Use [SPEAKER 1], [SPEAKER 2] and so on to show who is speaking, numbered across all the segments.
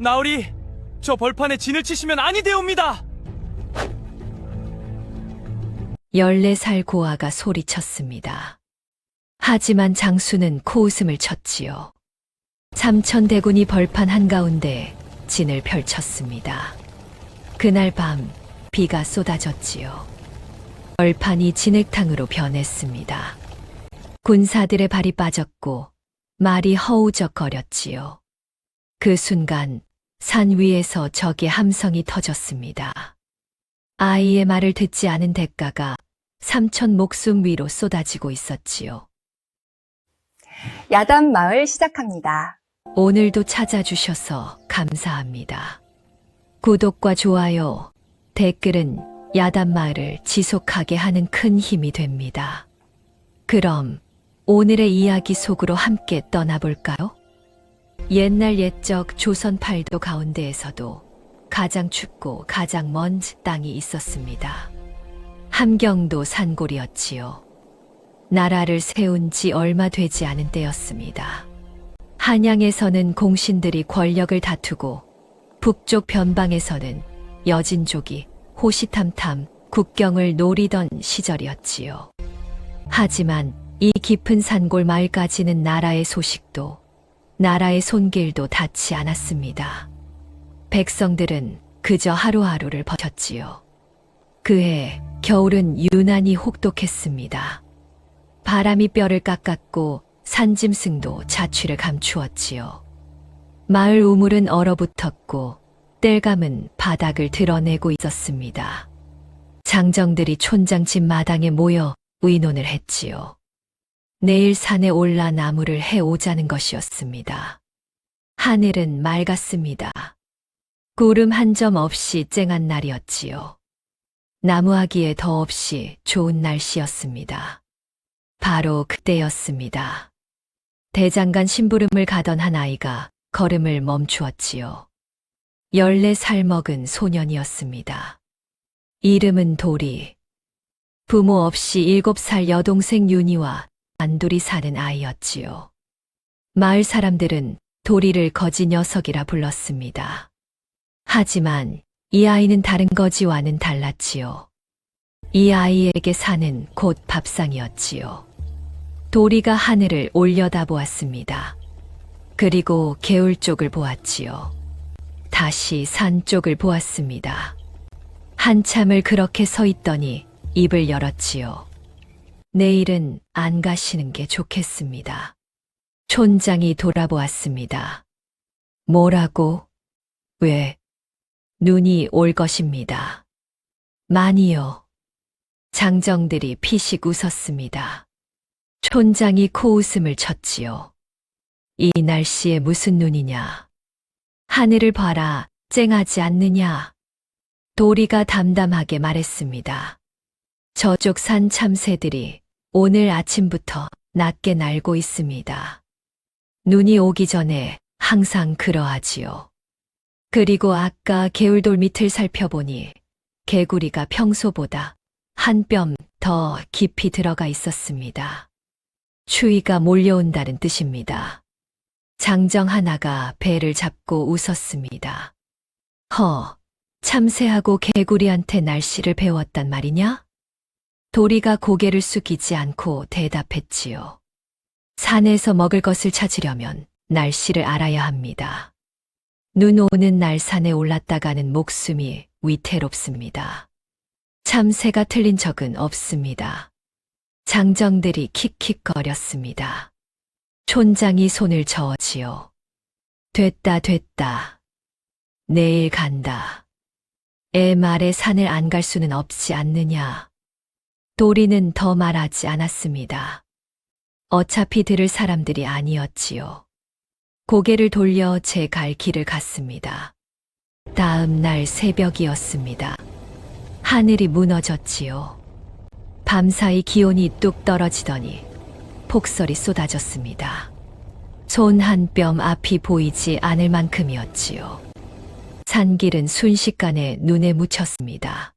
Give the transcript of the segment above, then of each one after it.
[SPEAKER 1] 나으리, 저 벌판에 진을 치시면 아니 되옵니다.
[SPEAKER 2] 14살 고아가 소리쳤습니다. 하지만 장수는 코웃음을 쳤지요. 삼천대군이 벌판 한가운데 진을 펼쳤습니다. 그날 밤 비가 쏟아졌지요. 벌판이 진흙탕으로 변했습니다. 군사들의 발이 빠졌고 말이 허우적거렸지요. 그 순간 산 위에서 적의 함성이 터졌습니다. 아이의 말을 듣지 않은 대가가 삼천 목숨 위로 쏟아지고 있었지요.
[SPEAKER 3] 야단 마을 시작합니다.
[SPEAKER 2] 오늘도 찾아주셔서 감사합니다. 구독과 좋아요, 댓글은 야단마을을 지속하게 하는 큰 힘이 됩니다. 그럼 오늘의 이야기 속으로 함께 떠나볼까요? 옛날 옛적 조선 팔도 가운데에서도 가장 춥고 가장 먼 땅이 있었습니다. 함경도 산골이었지요. 나라를 세운 지 얼마 되지 않은 때였습니다. 한양에서는 공신들이 권력을 다투고 북쪽 변방에서는 여진족이 호시탐탐 국경을 노리던 시절이었지요. 하지만 이 깊은 산골 마을까지는 나라의 소식도 나라의 손길도 닿지 않았습니다. 백성들은 그저 하루하루를 버텼지요. 그해 겨울은 유난히 혹독했습니다. 바람이 뼈를 깎았고 산짐승도 자취를 감추었지요. 마을 우물은 얼어붙었고 땔감은 바닥을 드러내고 있었습니다. 장정들이 촌장 집 마당에 모여 의논을 했지요. 내일 산에 올라 나무를 해오자는 것이었습니다. 하늘은 맑았습니다. 구름 한 점 없이 쨍한 날이었지요. 나무하기에 더없이 좋은 날씨였습니다. 바로 그때였습니다. 대장간 심부름을 가던 한 아이가 걸음을 멈추었지요. 14살 먹은 소년이었습니다. 이름은 도리. 부모 없이 7살 여동생 윤희와 단둘이 사는 아이였지요. 마을 사람들은 도리를 거지 녀석이라 불렀습니다. 하지만 이 아이는 다른 거지와는 달랐지요. 이 아이에게 산은 곧 밥상이었지요. 도리가 하늘을 올려다보았습니다. 그리고 개울 쪽을 보았지요. 다시 산 쪽을 보았습니다. 한참을 그렇게 서 있더니 입을 열었지요. 내일은 안 가시는 게 좋겠습니다. 촌장이 돌아보았습니다. 뭐라고? 왜? 눈이 올 것입니다. 많이요. 장정들이 피식 웃었습니다. 촌장이 코웃음을 쳤지요. 이 날씨에 무슨 눈이냐? 하늘을 봐라, 쨍하지 않느냐? 도리가 담담하게 말했습니다. 저쪽 산 참새들이 오늘 아침부터 낮게 날고 있습니다. 눈이 오기 전에 항상 그러하지요. 그리고 아까 개울돌 밑을 살펴보니 개구리가 평소보다 한 뼘 더 깊이 들어가 있었습니다. 추위가 몰려온다는 뜻입니다. 장정 하나가 배를 잡고 웃었습니다. 참새하고 개구리한테 날씨를 배웠단 말이냐? 도리가 고개를 숙이지 않고 대답했지요. 산에서 먹을 것을 찾으려면 날씨를 알아야 합니다. 눈 오는 날 산에 올랐다가는 목숨이 위태롭습니다. 참새가 틀린 적은 없습니다. 장정들이 킥킥거렸습니다. 촌장이 손을 저었지요. 됐다. 내일 간다. 애 말에 산을 안 갈 수는 없지 않느냐. 도리는 더 말하지 않았습니다. 어차피 들을 사람들이 아니었지요. 고개를 돌려 제 갈 길을 갔습니다. 다음 날 새벽이었습니다. 하늘이 무너졌지요. 밤사이 기온이 뚝 떨어지더니 폭설이 쏟아졌습니다. 손 한 뼘 앞이 보이지 않을 만큼이었지요. 산길은 순식간에 눈에 묻혔습니다.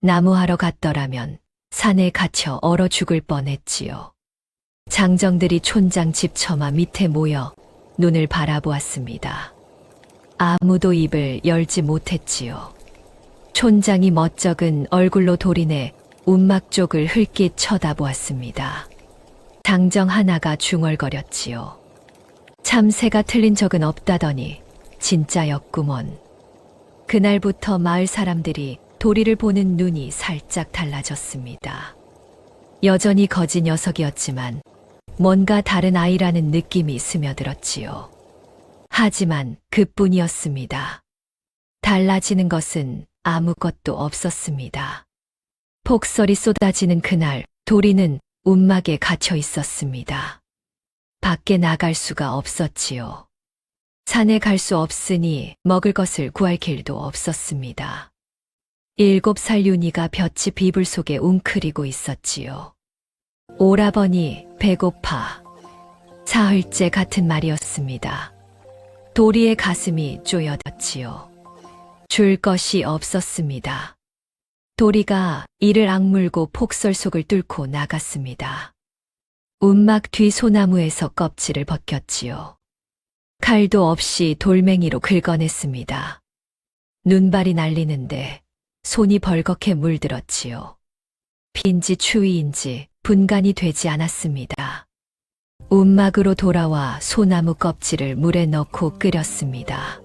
[SPEAKER 2] 나무하러 갔더라면 산에 갇혀 얼어 죽을 뻔했지요. 장정들이 촌장 집 처마 밑에 모여 눈을 바라보았습니다. 아무도 입을 열지 못했지요. 촌장이 멋쩍은 얼굴로 도린의 움막 쪽을 흘낏 쳐다보았습니다. 당정 하나가 중얼거렸지요. 참새가 틀린 적은 없다더니 진짜였구먼. 그날부터 마을 사람들이 도리를 보는 눈이 살짝 달라졌습니다. 여전히 거지 녀석이었지만 뭔가 다른 아이라는 느낌이 스며들었지요. 하지만 그뿐이었습니다. 달라지는 것은 아무것도 없었습니다. 폭설이 쏟아지는 그날 도리는 움막에 갇혀 있었습니다. 밖에 나갈 수가 없었지요. 산에 갈 수 없으니 먹을 것을 구할 길도 없었습니다. 7살 윤희가 볕이 비불 속에 웅크리고 있었지요. 오라버니 배고파. 사흘째 같은 말이었습니다. 도리의 가슴이 쪼여졌지요. 줄 것이 없었습니다. 도리가 이를 악물고 폭설 속을 뚫고 나갔습니다. 움막 뒤 소나무에서 껍질을 벗겼지요. 칼도 없이 돌멩이로 긁어냈습니다. 눈발이 날리는데 손이 벌겋게 물들었지요. 피인지 추위인지 분간이 되지 않았습니다. 움막으로 돌아와 소나무 껍질을 물에 넣고 끓였습니다.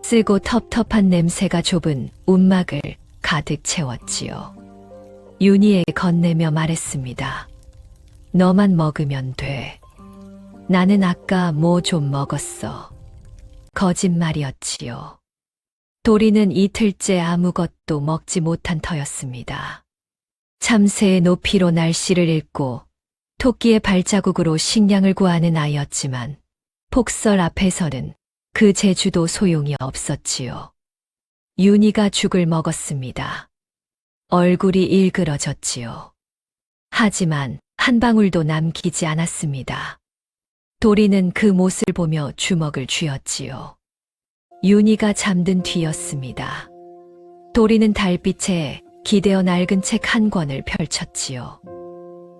[SPEAKER 2] 쓰고 텁텁한 냄새가 좁은 움막을 가득 채웠지요. 윤희에게 건네며 말했습니다. 너만 먹으면 돼. 나는 아까 뭐 좀 먹었어. 거짓말이었지요. 도리는 이틀째 아무것도 먹지 못한 터였습니다. 참새의 높이로 날씨를 읽고 토끼의 발자국으로 식량을 구하는 아이였지만 폭설 앞에서는 그 재주도 소용이 없었지요. 윤희가 죽을 먹었습니다. 얼굴이 일그러졌지요. 하지만 한 방울도 남기지 않았습니다. 도리는 그 못을 보며 주먹을 쥐었지요. 윤희가 잠든 뒤였습니다. 도리는 달빛에 기대어 낡은 책 한 권을 펼쳤지요.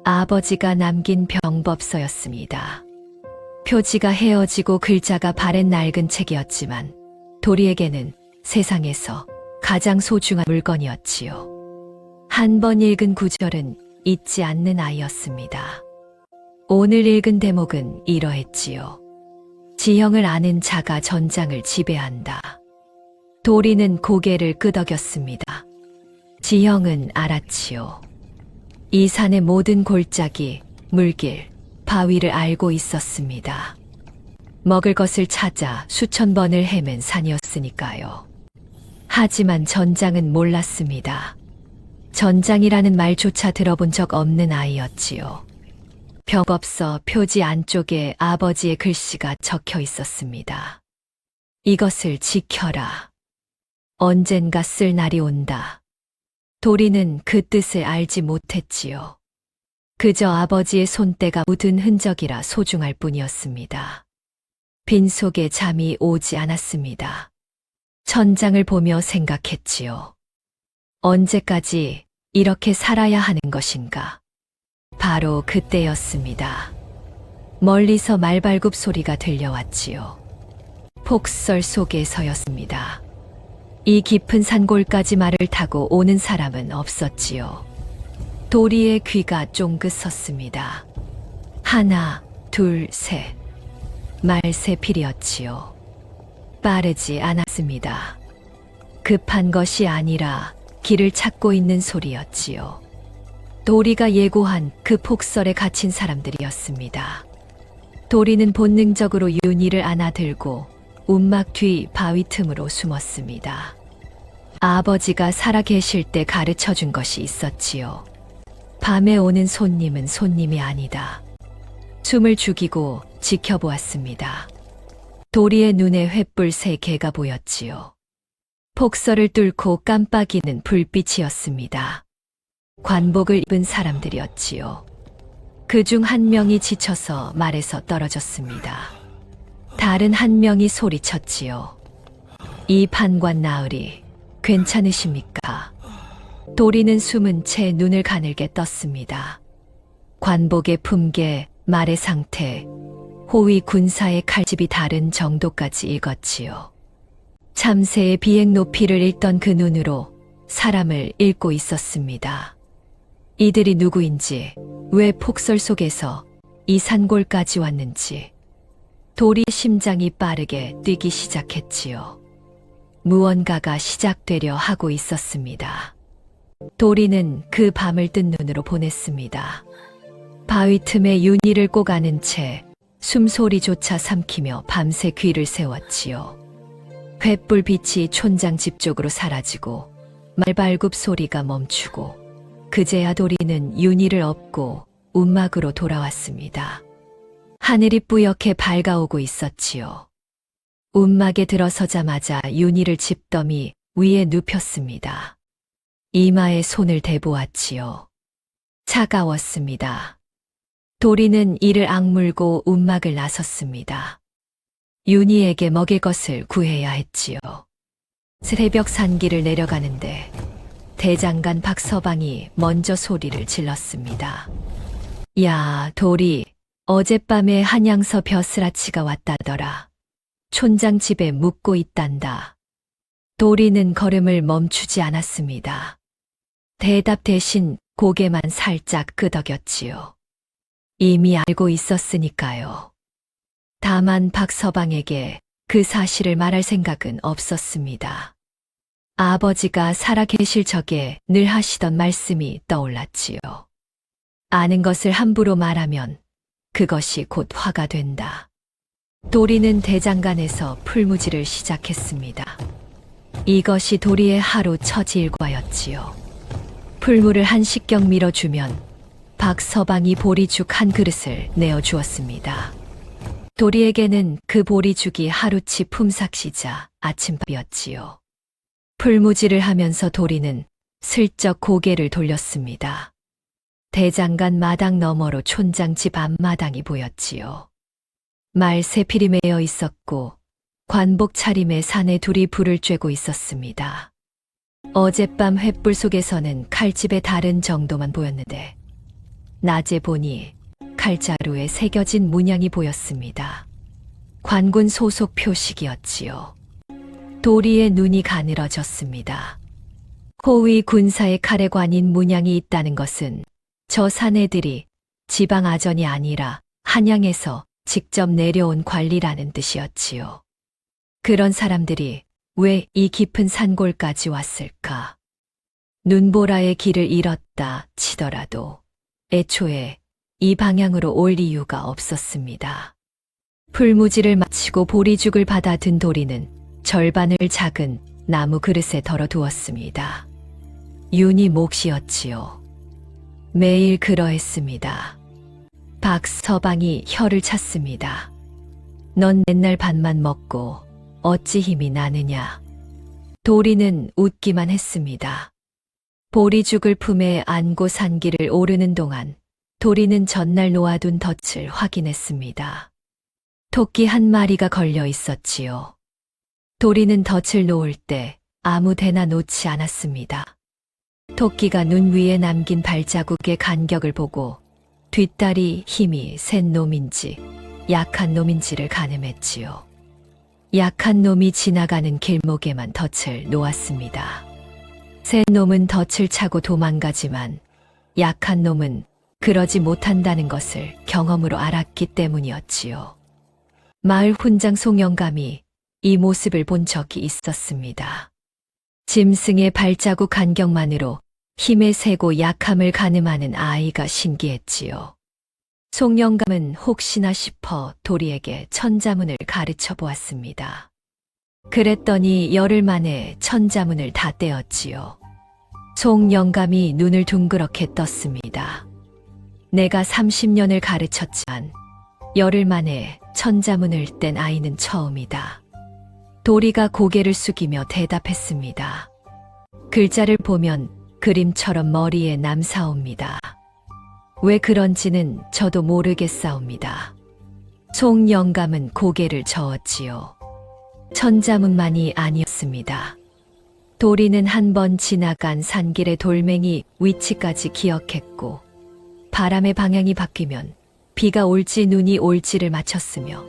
[SPEAKER 2] 아버지가 남긴 병법서였습니다. 표지가 헤어지고 글자가 바랜 낡은 책이었지만 도리에게는 세상에서 가장 소중한 물건이었지요. 한 번 읽은 구절은 잊지 않는 아이였습니다. 오늘 읽은 대목은 이러했지요. 지형을 아는 자가 전장을 지배한다. 도리는 고개를 끄덕였습니다. 지형은 알았지요. 이 산의 모든 골짜기, 물길, 바위를 알고 있었습니다. 먹을 것을 찾아 수천 번을 헤맨 산이었으니까요. 하지만 전장은 몰랐습니다. 전장이라는 말조차 들어본 적 없는 아이였지요. 병법서 표지 안쪽에 아버지의 글씨가 적혀 있었습니다. 이것을 지켜라. 언젠가 쓸 날이 온다. 도리는 그 뜻을 알지 못했지요. 그저 아버지의 손때가 묻은 흔적이라 소중할 뿐이었습니다. 빈속에 잠이 오지 않았습니다. 천장을 보며 생각했지요. 언제까지 이렇게 살아야 하는 것인가? 바로 그때였습니다. 멀리서 말발굽 소리가 들려왔지요. 폭설 속에서였습니다. 이 깊은 산골까지 말을 타고 오는 사람은 없었지요. 도리의 귀가 쫑긋 섰습니다. 하나, 둘, 셋. 말세필이었지요. 빠르지 않았습니다. 급한 것이 아니라 길을 찾고 있는 소리였지요. 도리가 예고한 그 폭설에 갇힌 사람들이었습니다. 도리는 본능적으로 윤희를 안아들고 움막 뒤 바위 틈으로 숨었습니다. 아버지가 살아 계실 때 가르쳐 준 것이 있었지요. 밤에 오는 손님은 손님이 아니다. 숨을 죽이고 지켜보았습니다. 도리의 눈에 횃불 3개가 보였지요. 폭설을 뚫고 깜빡이는 불빛이었습니다. 관복을 입은 사람들이었지요. 그중 한 명이 지쳐서 말에서 떨어졌습니다. 다른 한 명이 소리쳤지요. 이 판관 나으리, 괜찮으십니까? 도리는 숨은 채 눈을 가늘게 떴습니다. 관복의 품계, 말의 상태, 호위 군사의 칼집이 다른 정도까지 읽었지요. 참새의 비행 높이를 읽던 그 눈으로 사람을 읽고 있었습니다. 이들이 누구인지, 왜 폭설 속에서 이 산골까지 왔는지, 도리의 심장이 빠르게 뛰기 시작했지요. 무언가가 시작되려 하고 있었습니다. 도리는 그 밤을 뜬 눈으로 보냈습니다. 바위 틈에 윤희를 꼭 안은 채 숨소리조차 삼키며 밤새 귀를 세웠지요. 횃불 빛이 촌장 집 쪽으로 사라지고 말발굽 소리가 멈추고 그제야 도리는 윤희를 업고 움막으로 돌아왔습니다. 하늘이 뿌옇게 밝아오고 있었지요. 움막에 들어서자마자 윤희를 집더미 위에 눕혔습니다. 이마에 손을 대보았지요. 차가웠습니다. 도리는 이를 악물고 움막을 나섰습니다. 윤희에게 먹일 것을 구해야 했지요. 새벽 산길을 내려가는데 대장간 박서방이 먼저 소리를 질렀습니다. 야, 도리, 어젯밤에 한양서 벼슬아치가 왔다더라. 촌장 집에 묵고 있단다. 도리는 걸음을 멈추지 않았습니다. 대답 대신 고개만 살짝 끄덕였지요. 이미 알고 있었으니까요. 다만 박서방에게 그 사실을 말할 생각은 없었습니다. 아버지가 살아계실 적에 늘 하시던 말씀이 떠올랐지요. 아는 것을 함부로 말하면 그것이 곧 화가 된다. 도리는 대장간에서 풀무지를 시작했습니다. 이것이 도리의 하루 첫 일과였지요. 풀무를 한 식경 밀어주면 박서방이 보리죽 한 그릇을 내어주었습니다. 도리에게는 그 보리죽이 하루치 품삯이자 아침밥이었지요. 풀무지를 하면서 도리는 슬쩍 고개를 돌렸습니다. 대장간 마당 너머로 촌장 집 앞마당이 보였지요. 말 세필이 매여 있었고 관복 차림에 사내 둘이 불을 쬐고 있었습니다. 어젯밤 횃불 속에서는 칼집의 달은 정도만 보였는데 낮에 보니 칼자루에 새겨진 문양이 보였습니다. 관군 소속 표식이었지요. 도리의 눈이 가늘어졌습니다. 호위 군사의 칼에 관인 문양이 있다는 것은 저 사내들이 지방 아전이 아니라 한양에서 직접 내려온 관리라는 뜻이었지요. 그런 사람들이 왜 이 깊은 산골까지 왔을까? 눈보라의 길을 잃었다 치더라도 애초에 이 방향으로 올 이유가 없었습니다. 풀무지를 마치고 보리죽을 받아 든 도리는 절반을 작은 나무 그릇에 덜어두었습니다. 윤희 몫이었지요. 매일 그러했습니다. 박서방이 혀를 찼습니다. 넌 맨날 밥만 먹고 어찌 힘이 나느냐. 도리는 웃기만 했습니다. 보리죽을 품에 안고 산길을 오르는 동안 도리는 전날 놓아둔 덫을 확인했습니다. 토끼 한 마리가 걸려 있었지요. 도리는 덫을 놓을 때 아무 데나 놓지 않았습니다. 토끼가 눈 위에 남긴 발자국의 간격을 보고 뒷다리 힘이 센 놈인지 약한 놈인지를 가늠했지요. 약한 놈이 지나가는 길목에만 덫을 놓았습니다. 센 놈은 덫을 차고 도망가지만 약한 놈은 그러지 못한다는 것을 경험으로 알았기 때문이었지요. 마을 훈장 송영감이 이 모습을 본 적이 있었습니다. 짐승의 발자국 간격만으로 힘의 세고 약함을 가늠하는 아이가 신기했지요. 송영감은 혹시나 싶어 도리에게 천자문을 가르쳐 보았습니다. 그랬더니 열흘 만에 천자문을 다 떼었지요. 송영감이 눈을 둥그렇게 떴습니다. 내가 30년을 가르쳤지만 열흘 만에 천자문을 뗀 아이는 처음이다. 도리가 고개를 숙이며 대답했습니다. 글자를 보면 그림처럼 머리에 남사옵니다. 왜 그런지는 저도 모르겠사옵니다. 송영감은 고개를 저었지요. 천자문만이 아니었습니다. 도리는 한 번 지나간 산길의 돌멩이 위치까지 기억했고 바람의 방향이 바뀌면 비가 올지 눈이 올지를 맞췄으며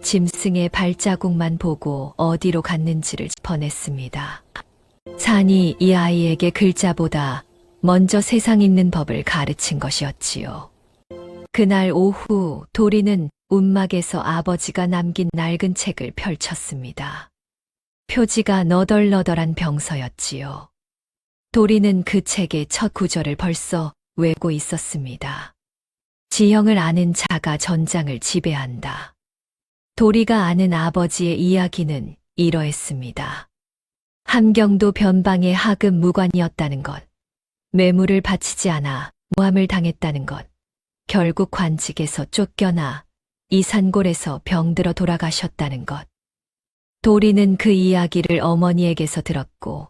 [SPEAKER 2] 짐승의 발자국만 보고 어디로 갔는지를 짚어냈습니다. 산이 이 아이에게 글자보다 먼저 세상 있는 법을 가르친 것이었지요. 그날 오후 도리는 움막에서 아버지가 남긴 낡은 책을 펼쳤습니다. 표지가 너덜너덜한 병서였지요. 도리는 그 책의 첫 구절을 벌써 외고 있었습니다. 지형을 아는 자가 전장을 지배한다. 도리가 아는 아버지의 이야기는 이러했습니다. 함경도 변방의 하급 무관이었다는 것, 매물을 바치지 않아 모함을 당했다는 것, 결국 관직에서 쫓겨나 이산골에서 병들어 돌아가셨다는 것. 도리는 그 이야기를 어머니에게서 들었고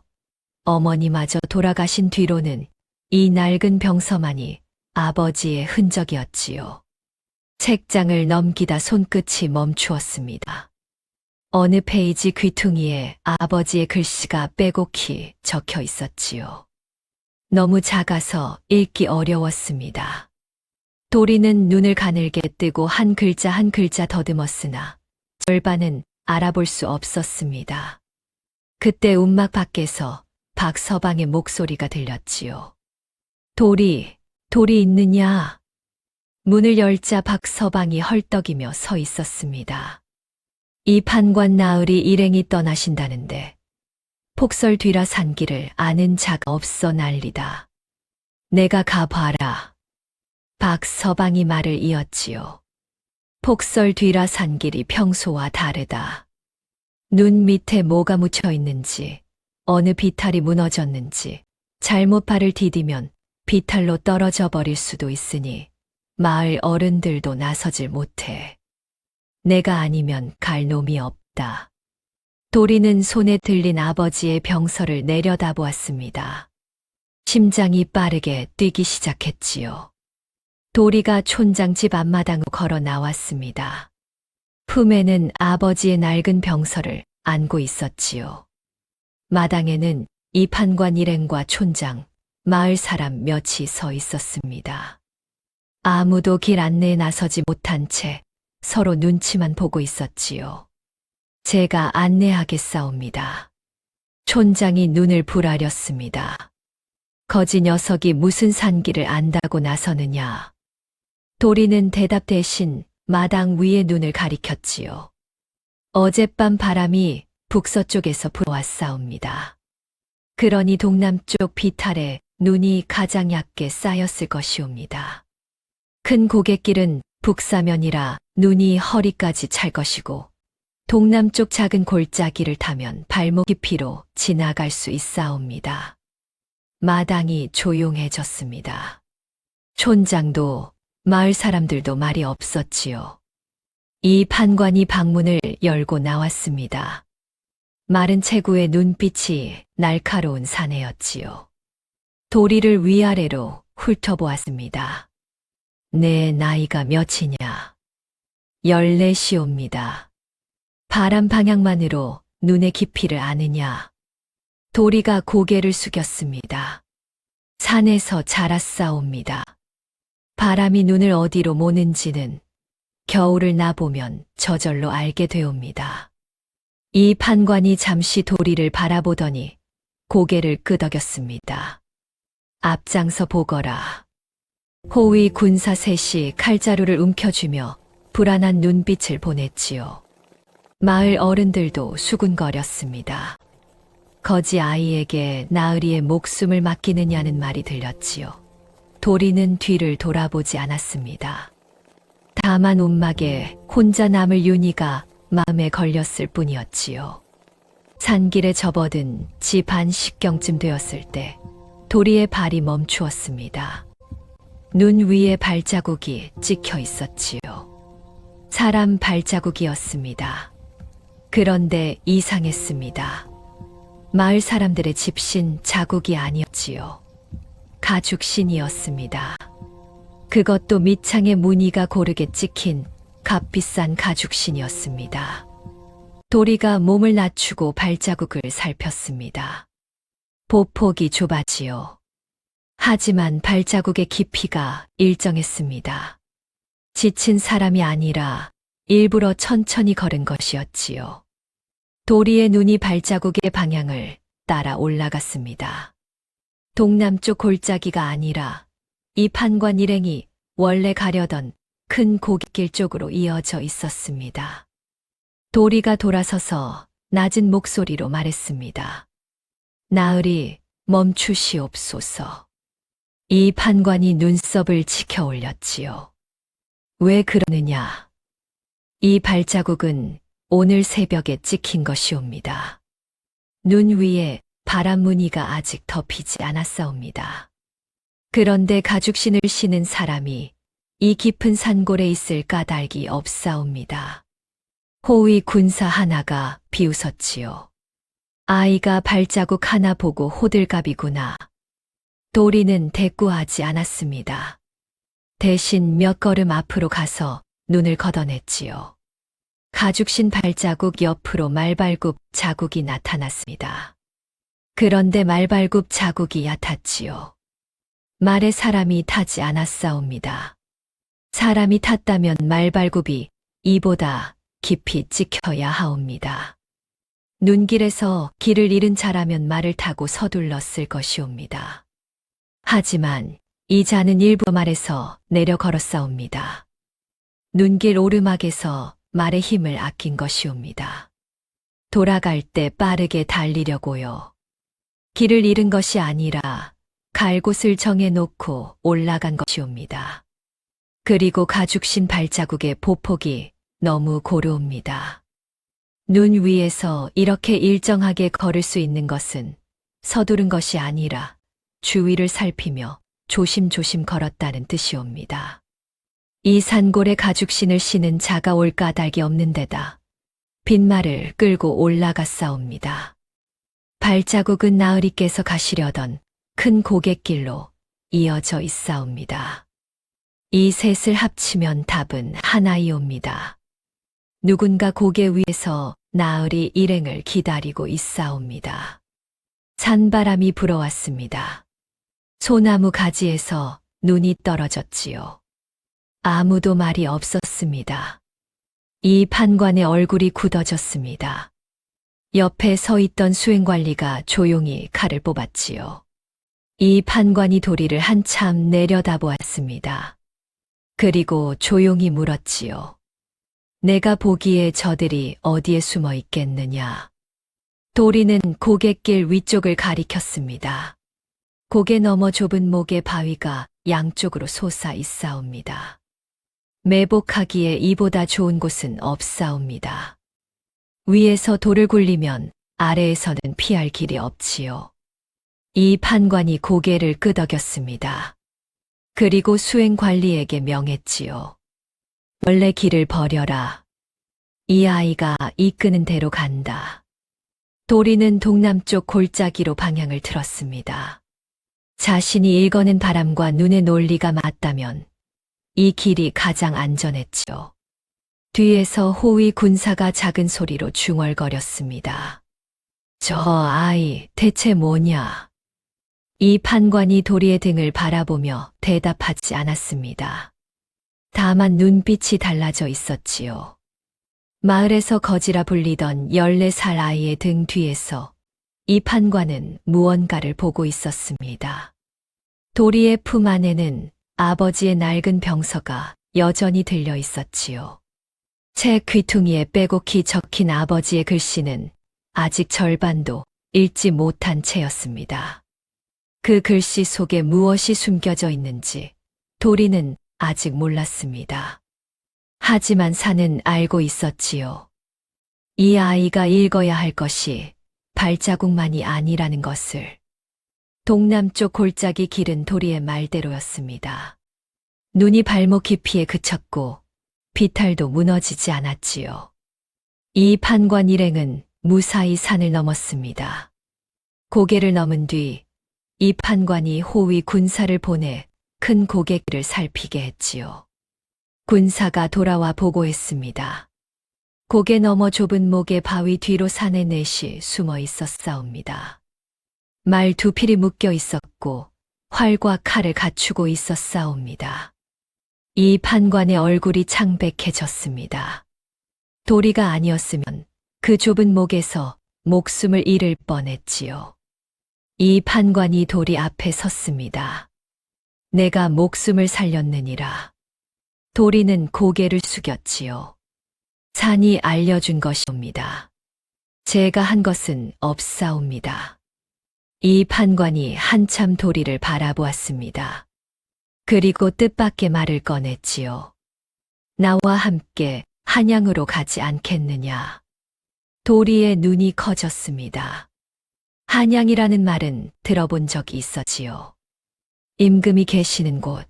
[SPEAKER 2] 어머니마저 돌아가신 뒤로는 이 낡은 병서만이 아버지의 흔적이었지요. 책장을 넘기다 손끝이 멈추었습니다. 어느 페이지 귀퉁이에 아버지의 글씨가 빼곡히 적혀 있었지요. 너무 작아서 읽기 어려웠습니다. 도리는 눈을 가늘게 뜨고 한 글자 한 글자 더듬었으나 절반은 알아볼 수 없었습니다. 그때 움막 밖에서 박서방의 목소리가 들렸지요. 도리 있느냐? 문을 열자 박서방이 헐떡이며 서 있었습니다. 이 판관 나으리 일행이 떠나신다는데 폭설 뒤라 산길을 아는 자가 없어 난리다. 내가 가봐라. 박서방이 말을 이었지요. 폭설 뒤라 산길이 평소와 다르다. 눈 밑에 뭐가 묻혀 있는지, 어느 비탈이 무너졌는지, 잘못 발을 디디면 비탈로 떨어져 버릴 수도 있으니 마을 어른들도 나서질 못해. 내가 아니면 갈 놈이 없다. 도리는 손에 들린 아버지의 병서를 내려다보았습니다. 심장이 빠르게 뛰기 시작했지요. 도리가 촌장 집 앞마당으로 걸어 나왔습니다. 품에는 아버지의 낡은 병서를 안고 있었지요. 마당에는 이 판관 일행과 촌장, 마을 사람 몇이 서 있었습니다. 아무도 길 안내에 나서지 못한 채 서로 눈치만 보고 있었지요. 제가 안내하겠사옵니다. 촌장이 눈을 부라렸습니다. 거지 녀석이 무슨 산길을 안다고 나서느냐. 도리는 대답 대신 마당 위에 눈을 가리켰지요. 어젯밤 바람이 북서쪽에서 불어왔사옵니다. 그러니 동남쪽 비탈에 눈이 가장 얕게 쌓였을 것이옵니다. 큰 고갯길은 북사면이라 눈이 허리까지 찰 것이고 동남쪽 작은 골짜기를 타면 발목 깊이로 지나갈 수 있사옵니다. 마당이 조용해졌습니다. 촌장도 마을 사람들도 말이 없었지요. 이 판관이 방문을 열고 나왔습니다. 마른 체구의 눈빛이 날카로운 사내였지요. 도리를 위아래로 훑어보았습니다. 내 나이가 몇이냐? 14시옵니다. 바람 방향만으로 눈의 깊이를 아느냐? 도리가 고개를 숙였습니다. 산에서 자랐사옵니다. 바람이 눈을 어디로 모는지는 겨울을 나보면 저절로 알게 되옵니다. 이 판관이 잠시 도리를 바라보더니 고개를 끄덕였습니다. 앞장서 보거라. 호위 군사 셋이 칼자루를 움켜쥐며 불안한 눈빛을 보냈지요. 마을 어른들도 수군거렸습니다. 거지 아이에게 나으리의 목숨을 맡기느냐는 말이 들렸지요. 도리는 뒤를 돌아보지 않았습니다. 다만 움막에 혼자 남을 윤희가 마음에 걸렸을 뿐이었지요. 산길에 접어든 집 한 10경쯤 되었을 때 도리의 발이 멈추었습니다. 눈 위에 발자국이 찍혀 있었지요. 사람 발자국이었습니다. 그런데 이상했습니다. 마을 사람들의 집신 자국이 아니었지요. 가죽신이었습니다. 그것도 밑창에 무늬가 고르게 찍힌 값비싼 가죽신이었습니다. 도리가 몸을 낮추고 발자국을 살폈습니다. 보폭이 좁아지요. 하지만 발자국의 깊이가 일정했습니다. 지친 사람이 아니라 일부러 천천히 걸은 것이었지요. 도리의 눈이 발자국의 방향을 따라 올라갔습니다. 동남쪽 골짜기가 아니라 이 판관 일행이 원래 가려던 큰 고깃길 쪽으로 이어져 있었습니다. 도리가 돌아서서 낮은 목소리로 말했습니다. 나으리, 멈추시옵소서. 이 판관이 눈썹을 치켜 올렸지요. 왜 그러느냐? 이 발자국은 오늘 새벽에 찍힌 것이옵니다. 눈 위에 바람 무늬가 아직 덮이지 않았사옵니다. 그런데 가죽신을 신은 사람이 이 깊은 산골에 있을 까닭이 없사옵니다. 호위 군사 하나가 비웃었지요. 아이가 발자국 하나 보고 호들갑이구나. 도리는 대꾸하지 않았습니다. 대신 몇 걸음 앞으로 가서 눈을 걷어냈지요. 가죽신 발자국 옆으로 말발굽 자국이 나타났습니다. 그런데 말발굽 자국이 얕았지요. 말에 사람이 타지 않았사옵니다. 사람이 탔다면 말발굽이 이보다 깊이 찍혀야 하옵니다. 눈길에서 길을 잃은 자라면 말을 타고 서둘렀을 것이옵니다. 하지만 이 자는 일부 말에서 내려 걸었사옵니다. 눈길 오르막에서 말의 힘을 아낀 것이옵니다. 돌아갈 때 빠르게 달리려고요. 길을 잃은 것이 아니라 갈 곳을 정해놓고 올라간 것이옵니다. 그리고 가죽신 발자국의 보폭이 너무 고루옵니다. 눈 위에서 이렇게 일정하게 걸을 수 있는 것은 서두른 것이 아니라 주위를 살피며 조심조심 걸었다는 뜻이옵니다. 이 산골에 가죽신을 신은 자가 올 까닭이 없는 데다 빈말을 끌고 올라갔사옵니다. 발자국은 나으리께서 가시려던 큰 고갯길로 이어져 있사옵니다. 이 셋을 합치면 답은 하나이옵니다. 누군가 고개 위에서 나으리 일행을 기다리고 있사옵니다. 산바람이 불어왔습니다. 소나무 가지에서 눈이 떨어졌지요. 아무도 말이 없었습니다. 이 판관의 얼굴이 굳어졌습니다. 옆에 서 있던 수행관리가 조용히 칼을 뽑았지요. 이 판관이 도리를 한참 내려다보았습니다. 그리고 조용히 물었지요. 내가 보기에 저들이 어디에 숨어 있겠느냐? 도리는 고갯길 위쪽을 가리켰습니다. 고개 너머 좁은 목의 바위가 양쪽으로 솟아 있사옵니다. 매복하기에 이보다 좋은 곳은 없사옵니다. 위에서 돌을 굴리면 아래에서는 피할 길이 없지요. 이 판관이 고개를 끄덕였습니다. 그리고 수행관리에게 명했지요. 원래 길을 버려라. 이 아이가 이끄는 대로 간다. 도리는 동남쪽 골짜기로 방향을 틀었습니다. 자신이 일거는 바람과 눈의 논리가 맞다면 이 길이 가장 안전했지요. 뒤에서 호위 군사가 작은 소리로 중얼거렸습니다. 저 아이 대체 뭐냐? 이 판관이 도리의 등을 바라보며 대답하지 않았습니다. 다만 눈빛이 달라져 있었지요. 마을에서 거지라 불리던 14살 아이의 등 뒤에서 이 판관은 무언가를 보고 있었습니다. 도리의 품 안에는 아버지의 낡은 병서가 여전히 들려 있었지요. 책 귀퉁이에 빼곡히 적힌 아버지의 글씨는 아직 절반도 읽지 못한 채였습니다. 그 글씨 속에 무엇이 숨겨져 있는지 도리는 아직 몰랐습니다. 하지만 산은 알고 있었지요. 이 아이가 읽어야 할 것이 발자국만이 아니라는 것을. 동남쪽 골짜기 길은 도리의 말대로였습니다. 눈이 발목 깊이에 그쳤고 비탈도 무너지지 않았지요. 이 판관 일행은 무사히 산을 넘었습니다. 고개를 넘은 뒤 이 판관이 호위 군사를 보내 큰 고갯길을 살피게 했지요. 군사가 돌아와 보고했습니다. 고개 너머 좁은 목의 바위 뒤로 산에 넷이 숨어 있었사옵니다. 말 두 필이 묶여 있었고 활과 칼을 갖추고 있었사옵니다. 이 판관의 얼굴이 창백해졌습니다. 도리가 아니었으면 그 좁은 목에서 목숨을 잃을 뻔했지요. 이 판관이 도리 앞에 섰습니다. 내가 목숨을 살렸느니라. 도리는 고개를 숙였지요. 산이 알려준 것이옵니다. 제가 한 것은 없사옵니다. 이 판관이 한참 도리를 바라보았습니다. 그리고 뜻밖의 말을 꺼냈지요. 나와 함께 한양으로 가지 않겠느냐. 도리의 눈이 커졌습니다. 한양이라는 말은 들어본 적이 있었지요. 임금이 계시는 곳,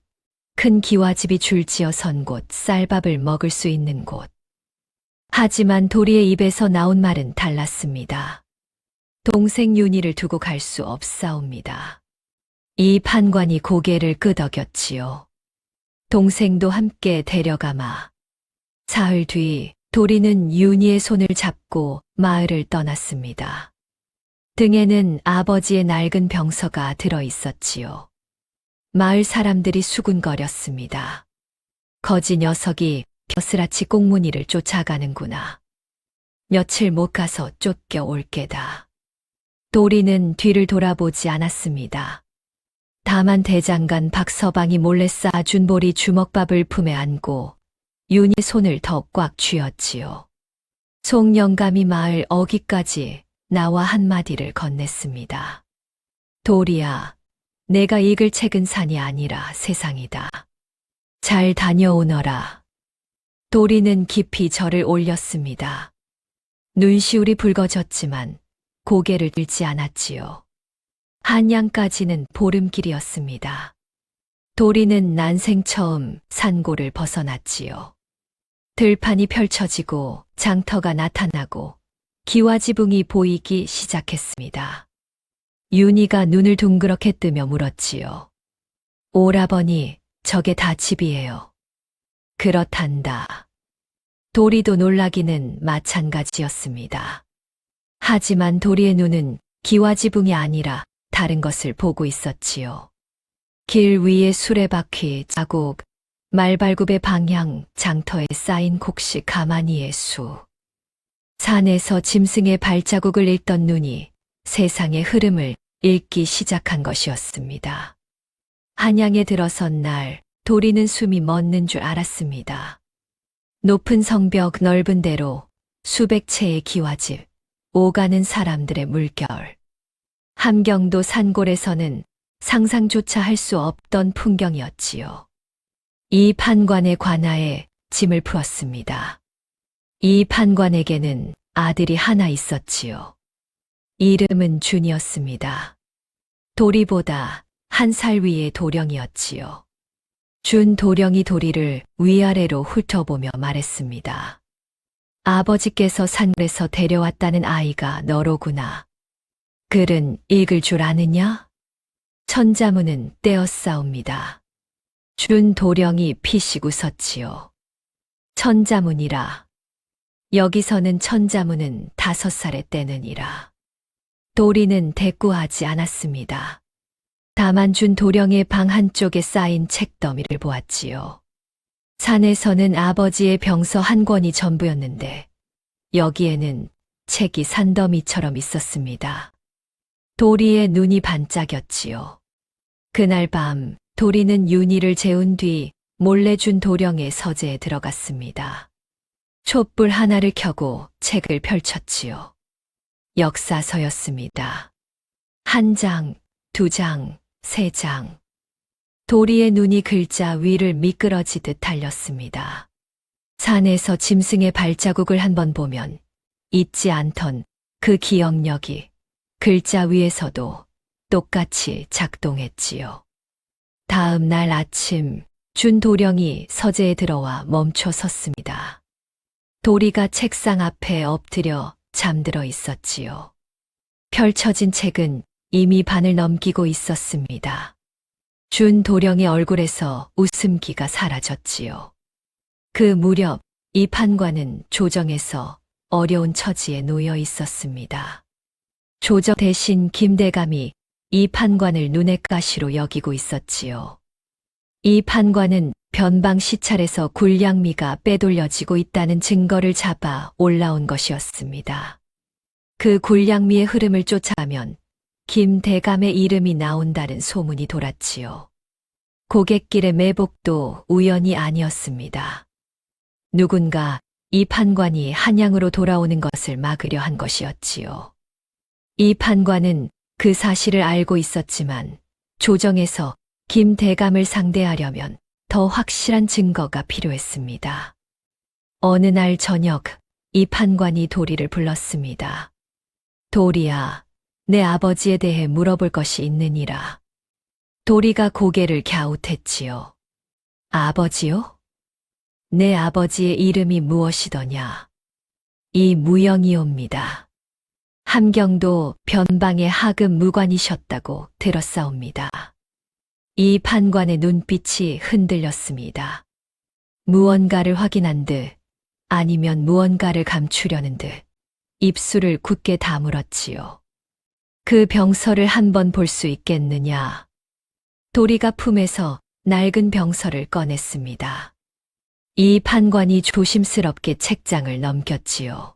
[SPEAKER 2] 큰 기와집이 줄지어 선 곳, 쌀밥을 먹을 수 있는 곳. 하지만 도리의 입에서 나온 말은 달랐습니다. 동생 윤희를 두고 갈 수 없사옵니다. 이 판관이 고개를 끄덕였지요. 동생도 함께 데려가마. 사흘 뒤 도리는 윤희의 손을 잡고 마을을 떠났습니다. 등에는 아버지의 낡은 병서가 들어 있었지요. 마을 사람들이 수군거렸습니다. 거지 녀석이 벼슬아치 꽁무니를 쫓아가는구나. 며칠 못 가서 쫓겨올 게다. 도리는 뒤를 돌아보지 않았습니다. 다만 대장간 박서방이 몰래 쌓아준 보리 주먹밥을 품에 안고 윤희 손을 더 꽉 쥐었지요. 송영감이 마을 어귀까지 나와 한마디를 건넸습니다. 도리야, 내가 읽을 책은 산이 아니라 세상이다. 잘 다녀오너라. 도리는 깊이 절을 올렸습니다. 눈시울이 붉어졌지만 고개를 들지 않았지요. 한양까지는 보름길이었습니다. 도리는 난생 처음 산고를 벗어났지요. 들판이 펼쳐지고 장터가 나타나고 기와지붕이 보이기 시작했습니다. 윤희가 눈을 둥그렇게 뜨며 물었지요. 오라버니, 저게 다 집이에요. 그렇단다. 도리도 놀라기는 마찬가지였습니다. 하지만 도리의 눈은 기와지붕이 아니라 다른 것을 보고 있었지요. 길 위에 수레바퀴 자국, 말발굽의 방향, 장터에 쌓인 곡식 가마니의 수. 산에서 짐승의 발자국을 읽던 눈이 세상의 흐름을 읽기 시작한 것이었습니다. 한양에 들어선 날 도리는 숨이 멎는 줄 알았습니다. 높은 성벽 넓은 대로 수백 채의 기와집, 오가는 사람들의 물결. 함경도 산골에서는 상상조차 할 수 없던 풍경이었지요. 이 판관의 관아에 짐을 풀었습니다. 이 판관에게는 아들이 하나 있었지요. 이름은 준이었습니다. 도리보다 한 살 위의 도령이었지요. 준 도령이 도리를 위아래로 훑어보며 말했습니다. 아버지께서 산에서 데려왔다는 아이가 너로구나. 글은 읽을 줄 아느냐? 천자문은 떼었사옵니다. 준 도령이 피식 웃었지요. 천자문이라. 여기서는 천자문은 5살에 떼느니라. 도리는 대꾸하지 않았습니다. 다만 준 도령의 방 한쪽에 쌓인 책더미를 보았지요. 산에서는 아버지의 병서 한 권이 전부였는데 여기에는 책이 산더미처럼 있었습니다. 도리의 눈이 반짝였지요. 그날 밤 도리는 윤희를 재운 뒤 몰래 준 도령의 서재에 들어갔습니다. 촛불 하나를 켜고 책을 펼쳤지요. 역사서였습니다. 1장, 2장, 3장. 도리의 눈이 글자 위를 미끄러지듯 달렸습니다. 산에서 짐승의 발자국을 한번 보면 잊지 않던 그 기억력이 글자 위에서도 똑같이 작동했지요. 다음 날 아침 준 도령이 서재에 들어와 멈춰 섰습니다. 도리가 책상 앞에 엎드려 잠들어 있었지요. 펼쳐진 책은 이미 반을 넘기고 있었습니다. 준 도령의 얼굴에서 웃음기가 사라졌지요. 그 무렵 이 판관은 조정에서 어려운 처지에 놓여 있었습니다. 조정 대신 김대감이 이 판관을 눈엣가시로 여기고 있었지요. 이 판관은 변방 시찰에서 굴량미가 빼돌려지고 있다는 증거를 잡아 올라온 것이었습니다. 그 굴량미의 흐름을 쫓아가면 김대감의 이름이 나온다는 소문이 돌았지요. 고갯길의 매복도 우연이 아니었습니다. 누군가 이 판관이 한양으로 돌아오는 것을 막으려 한 것이었지요. 이 판관은 그 사실을 알고 있었지만 조정에서 김대감을 상대하려면 더 확실한 증거가 필요했습니다. 어느 날 저녁 이 판관이 도리를 불렀습니다. 도리야, 내 아버지에 대해 물어볼 것이 있느니라. 도리가 고개를 갸웃했지요. 아버지요? 내 아버지의 이름이 무엇이더냐? 이 무영이옵니다. 함경도 변방의 하급 무관이셨다고 들었사옵니다. 이 판관의 눈빛이 흔들렸습니다. 무언가를 확인한 듯 아니면 무언가를 감추려는 듯 입술을 굳게 다물었지요. 그 병서를 한번 볼 수 있겠느냐? 도리가 품에서 낡은 병서를 꺼냈습니다. 이 판관이 조심스럽게 책장을 넘겼지요.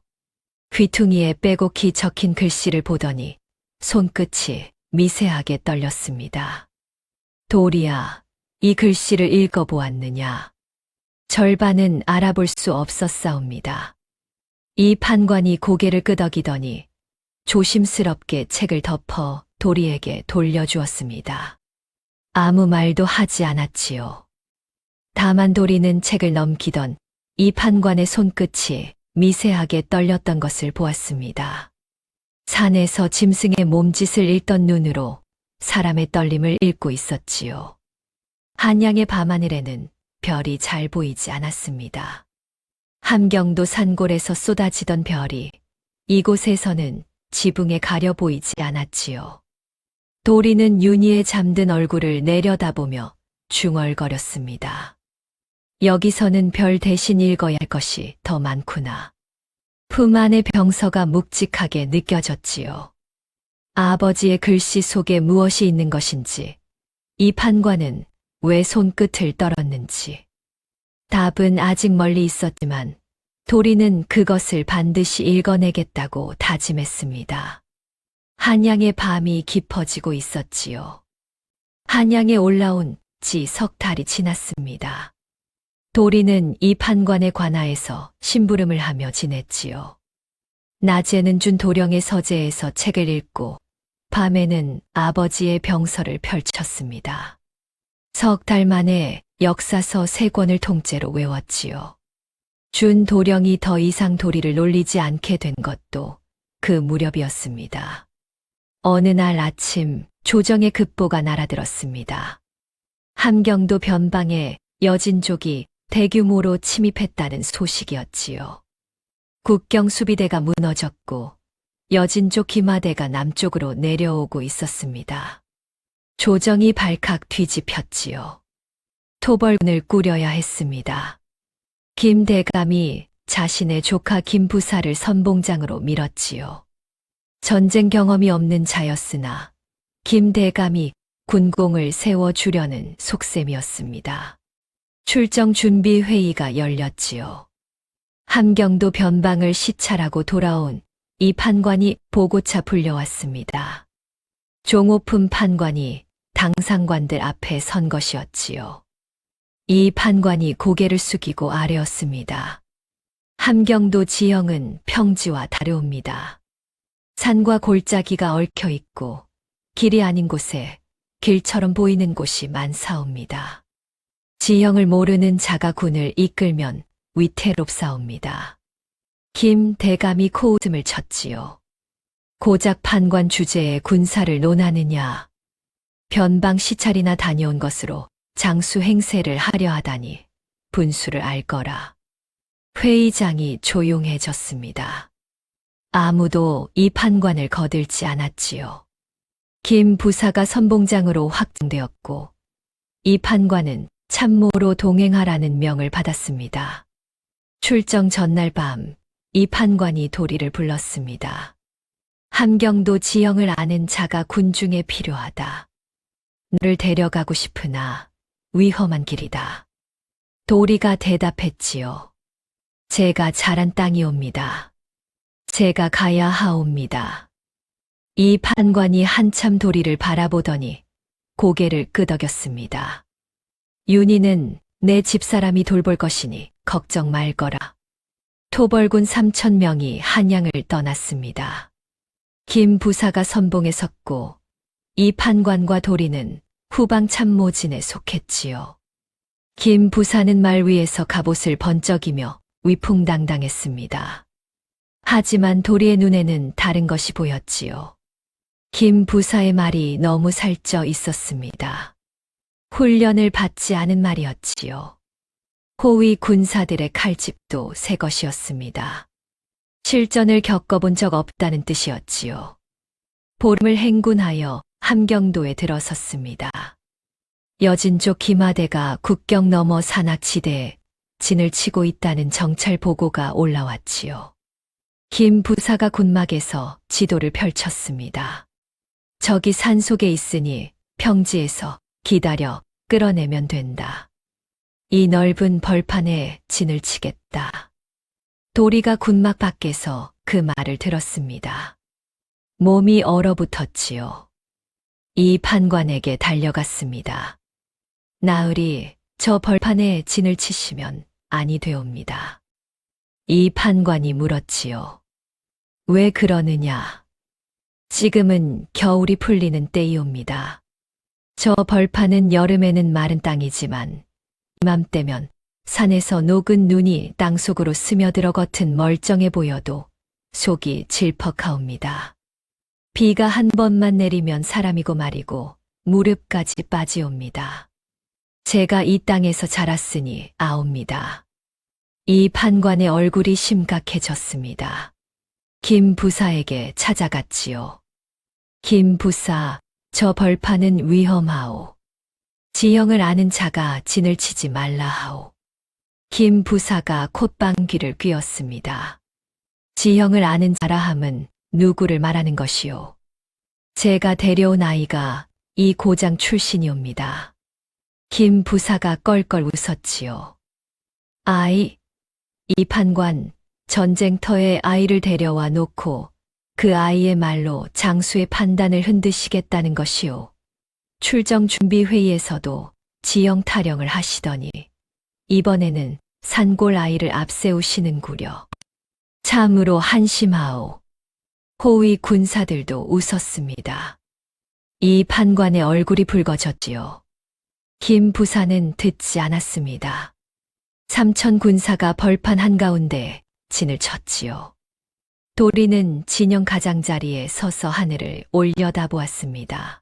[SPEAKER 2] 귀퉁이에 빼곡히 적힌 글씨를 보더니 손끝이 미세하게 떨렸습니다. 도리야, 이 글씨를 읽어보았느냐? 절반은 알아볼 수 없었사옵니다. 이 판관이 고개를 끄덕이더니 조심스럽게 책을 덮어 도리에게 돌려주었습니다. 아무 말도 하지 않았지요. 다만 도리는 책을 넘기던 이 판관의 손끝이 미세하게 떨렸던 것을 보았습니다. 산에서 짐승의 몸짓을 읽던 눈으로 사람의 떨림을 읽고 있었지요. 한양의 밤하늘에는 별이 잘 보이지 않았습니다. 함경도 산골에서 쏟아지던 별이 이곳에서는 지붕에 가려 보이지 않았지요. 도리는 윤희의 잠든 얼굴을 내려다보며 중얼거렸습니다. 여기서는 별 대신 읽어야 할 것이 더 많구나. 품 안의 병서가 묵직하게 느껴졌지요. 아버지의 글씨 속에 무엇이 있는 것인지, 이 판관은 왜 손끝을 떨었는지. 답은 아직 멀리 있었지만 도리는 그것을 반드시 읽어내겠다고 다짐했습니다. 한양의 밤이 깊어지고 있었지요. 한양에 올라온 지 석 달이 지났습니다. 도리는 이 판관의 관하에서 심부름을 하며 지냈지요. 낮에는 준도령의 서재에서 책을 읽고 밤에는 아버지의 병서를 펼쳤습니다. 석 달 만에 역사서 3권을 통째로 외웠지요. 준도령이 더 이상 도리를 놀리지 않게 된 것도 그 무렵이었습니다. 어느 날 아침 조정의 급보가 날아들었습니다. 함경도 변방에 여진족이 대규모로 침입했다는 소식이었지요. 국경 수비대가 무너졌고 여진족 기마대가 남쪽으로 내려오고 있었습니다. 조정이 발칵 뒤집혔지요. 토벌군을 꾸려야 했습니다. 김대감이 자신의 조카 김부사를 선봉장으로 밀었지요. 전쟁 경험이 없는 자였으나 김대감이 군공을 세워주려는 속셈이었습니다. 출정 준비 회의가 열렸지요. 함경도 변방을 시찰하고 돌아온 이 판관이 보고차 불려왔습니다. 종오품 판관이 당상관들 앞에 선 것이었지요. 이 판관이 고개를 숙이고 아뢰었습니다. 함경도 지형은 평지와 다르옵니다. 산과 골짜기가 얽혀 있고 길이 아닌 곳에 길처럼 보이는 곳이 많사옵니다. 지형을 모르는 자가 군을 이끌면 위태롭사옵니다. 김대감이 코웃음을 쳤지요. 고작 판관 주제에 군사를 논하느냐. 변방 시찰이나 다녀온 것으로 장수 행세를 하려 하다니 분수를 알 거라. 회의장이 조용해졌습니다. 아무도 이 판관을 거들지 않았지요. 김 부사가 선봉장으로 확정되었고 이 판관은 참모로 동행하라는 명을 받았습니다. 출정 전날 밤 이 판관이 도리를 불렀습니다. 함경도 지형을 아는 자가 군중에 필요하다. 너를 데려가고 싶으나 위험한 길이다. 도리가 대답했지요. 제가 자란 땅이옵니다. 제가 가야 하옵니다. 이 판관이 한참 도리를 바라보더니 고개를 끄덕였습니다. 윤희는 내 집사람이 돌볼 것이니 걱정 말거라. 토벌군 3,000명이 한양을 떠났습니다. 김 부사가 선봉에 섰고 이 판관과 도리는 후방 참모진에 속했지요. 김 부사는 말 위에서 갑옷을 번쩍이며 위풍당당했습니다. 하지만 도리의 눈에는 다른 것이 보였지요. 김 부사의 말이 너무 살쪄 있었습니다. 훈련을 받지 않은 말이었지요. 호위 군사들의 칼집도 새 것이었습니다. 실전을 겪어본 적 없다는 뜻이었지요. 보름을 행군하여 함경도에 들어섰습니다. 여진족 김하대가 국경 너머 산악지대에 진을 치고 있다는 정찰 보고가 올라왔지요. 김 부사가 군막에서 지도를 펼쳤습니다. 적이 산속에 있으니 평지에서 기다려 끌어내면 된다. 이 넓은 벌판에 진을 치겠다. 도리가 군막 밖에서 그 말을 들었습니다. 몸이 얼어붙었지요. 이 판관에게 달려갔습니다. 나으리, 저 벌판에 진을 치시면 아니 되옵니다. 이 판관이 물었지요. 왜 그러느냐? 지금은 겨울이 풀리는 때이옵니다. 저 벌판은 여름에는 마른 땅이지만 이맘때면 산에서 녹은 눈이 땅속으로 스며들어 겉은 멀쩡해 보여도 속이 질퍽하옵니다. 비가 한 번만 내리면 사람이고 말이고 무릎까지 빠지옵니다. 제가 이 땅에서 자랐으니 아옵니다. 이 판관의 얼굴이 심각해졌습니다. 김 부사에게 찾아갔지요. 김 부사, 저 벌판은 위험하오. 지형을 아는 자가 진을 치지 말라 하오. 김 부사가 콧방귀를 뀌었습니다. 지형을 아는 자라 함은 누구를 말하는 것이오? 제가 데려온 아이가 이 고장 출신이옵니다. 김 부사가 껄껄 웃었지요. 아이, 이 판관, 전쟁터에 아이를 데려와 놓고 그 아이의 말로 장수의 판단을 흔드시겠다는 것이오. 출정 준비 회의에서도 지형 타령을 하시더니 이번에는 산골 아이를 앞세우시는구려. 참으로 한심하오. 호위 군사들도 웃었습니다. 이 판관의 얼굴이 붉어졌지요. 김 부사는 듣지 않았습니다. 3,000 군사가 벌판 한가운데 진을 쳤지요. 도리는 진영 가장자리에 서서 하늘을 올려다보았습니다.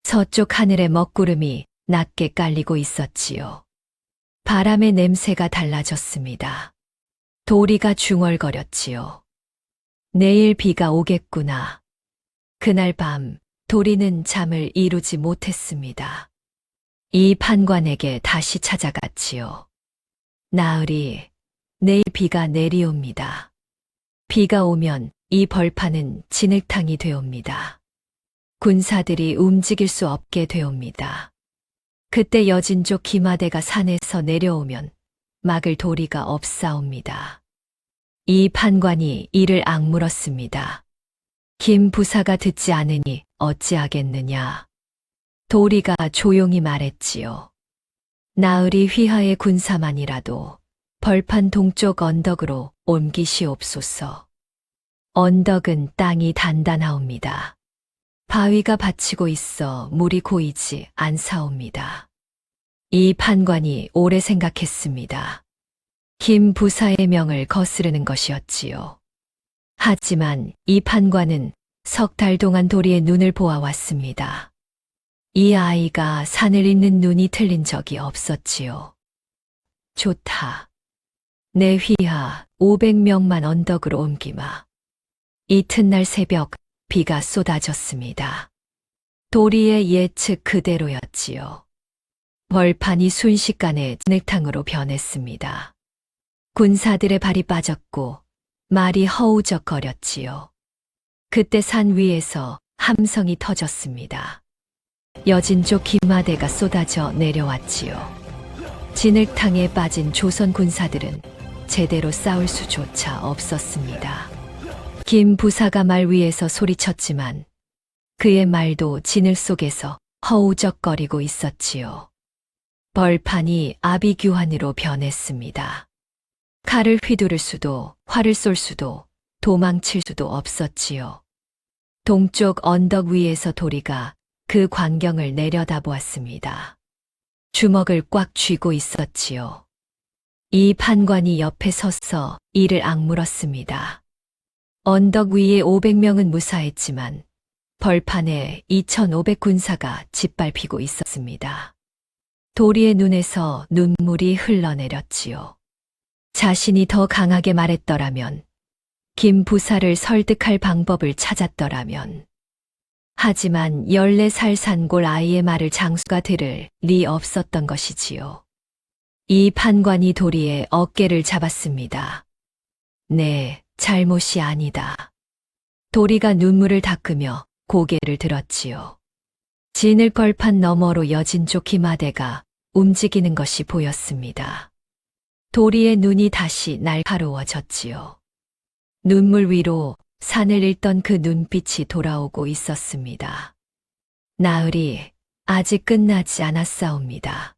[SPEAKER 2] 서쪽 하늘에 먹구름이 낮게 깔리고 있었지요. 바람의 냄새가 달라졌습니다. 도리가 중얼거렸지요. 내일 비가 오겠구나. 그날 밤 도리는 잠을 이루지 못했습니다. 이 판관에게 다시 찾아갔지요. 나으리, 내일 비가 내리옵니다. 비가 오면 이 벌판은 진흙탕이 되옵니다. 군사들이 움직일 수 없게 되옵니다. 그때 여진족 김하대가 산에서 내려오면 막을 도리가 없사옵니다. 이 판관이 이를 악물었습니다. 김 부사가 듣지 않으니 어찌하겠느냐. 도리가 조용히 말했지요. 나으리 휘하의 군사만이라도 벌판 동쪽 언덕으로 옮기시옵소서. 언덕은 땅이 단단하옵니다. 바위가 받치고 있어 물이 고이지 않사옵니다. 이 판관이 오래 생각했습니다. 김 부사의 명을 거스르는 것이었지요. 하지만 이 판관은 석 달 동안 도리의 눈을 보아왔습니다. 이 아이가 산을 잇는 눈이 틀린 적이 없었지요. 좋다. 내 휘하 500명만 언덕으로 옮기마. 이튿날 새벽 비가 쏟아졌습니다. 도리의 예측 그대로였지요. 벌판이 순식간에 진흙탕으로 변했습니다. 군사들의 발이 빠졌고 말이 허우적거렸지요. 그때 산 위에서 함성이 터졌습니다. 여진족 김하대가 쏟아져 내려왔지요. 진흙탕에 빠진 조선 군사들은 제대로 싸울 수조차 없었습니다. 김 부사가 말 위에서 소리쳤지만 그의 말도 진흙 속에서 허우적거리고 있었지요. 벌판이 아비규환으로 변했습니다. 칼을 휘두를 수도, 활을 쏠 수도, 도망칠 수도 없었지요. 동쪽 언덕 위에서 도리가 그 광경을 내려다보았습니다. 주먹을 꽉 쥐고 있었지요. 이 판관이 옆에 서서 이를 악물었습니다. 언덕 위에 500명은 무사했지만 벌판에 2,500 군사가 짓밟히고 있었습니다. 도리의 눈에서 눈물이 흘러내렸지요. 자신이 더 강하게 말했더라면, 김 부사를 설득할 방법을 찾았더라면. 하지만 14살 산골 아이의 말을 장수가 들을 리 없었던 것이지요. 이 판관이 도리의 어깨를 잡았습니다. 네, 잘못이 아니다. 도리가 눈물을 닦으며 고개를 들었지요. 진흙벌판 너머로 여진 쪽 기마대가 움직이는 것이 보였습니다. 도리의 눈이 다시 날카로워졌지요. 눈물 위로 산을 읽던 그 눈빛이 돌아오고 있었습니다. 나으리, 아직 끝나지 않았사옵니다.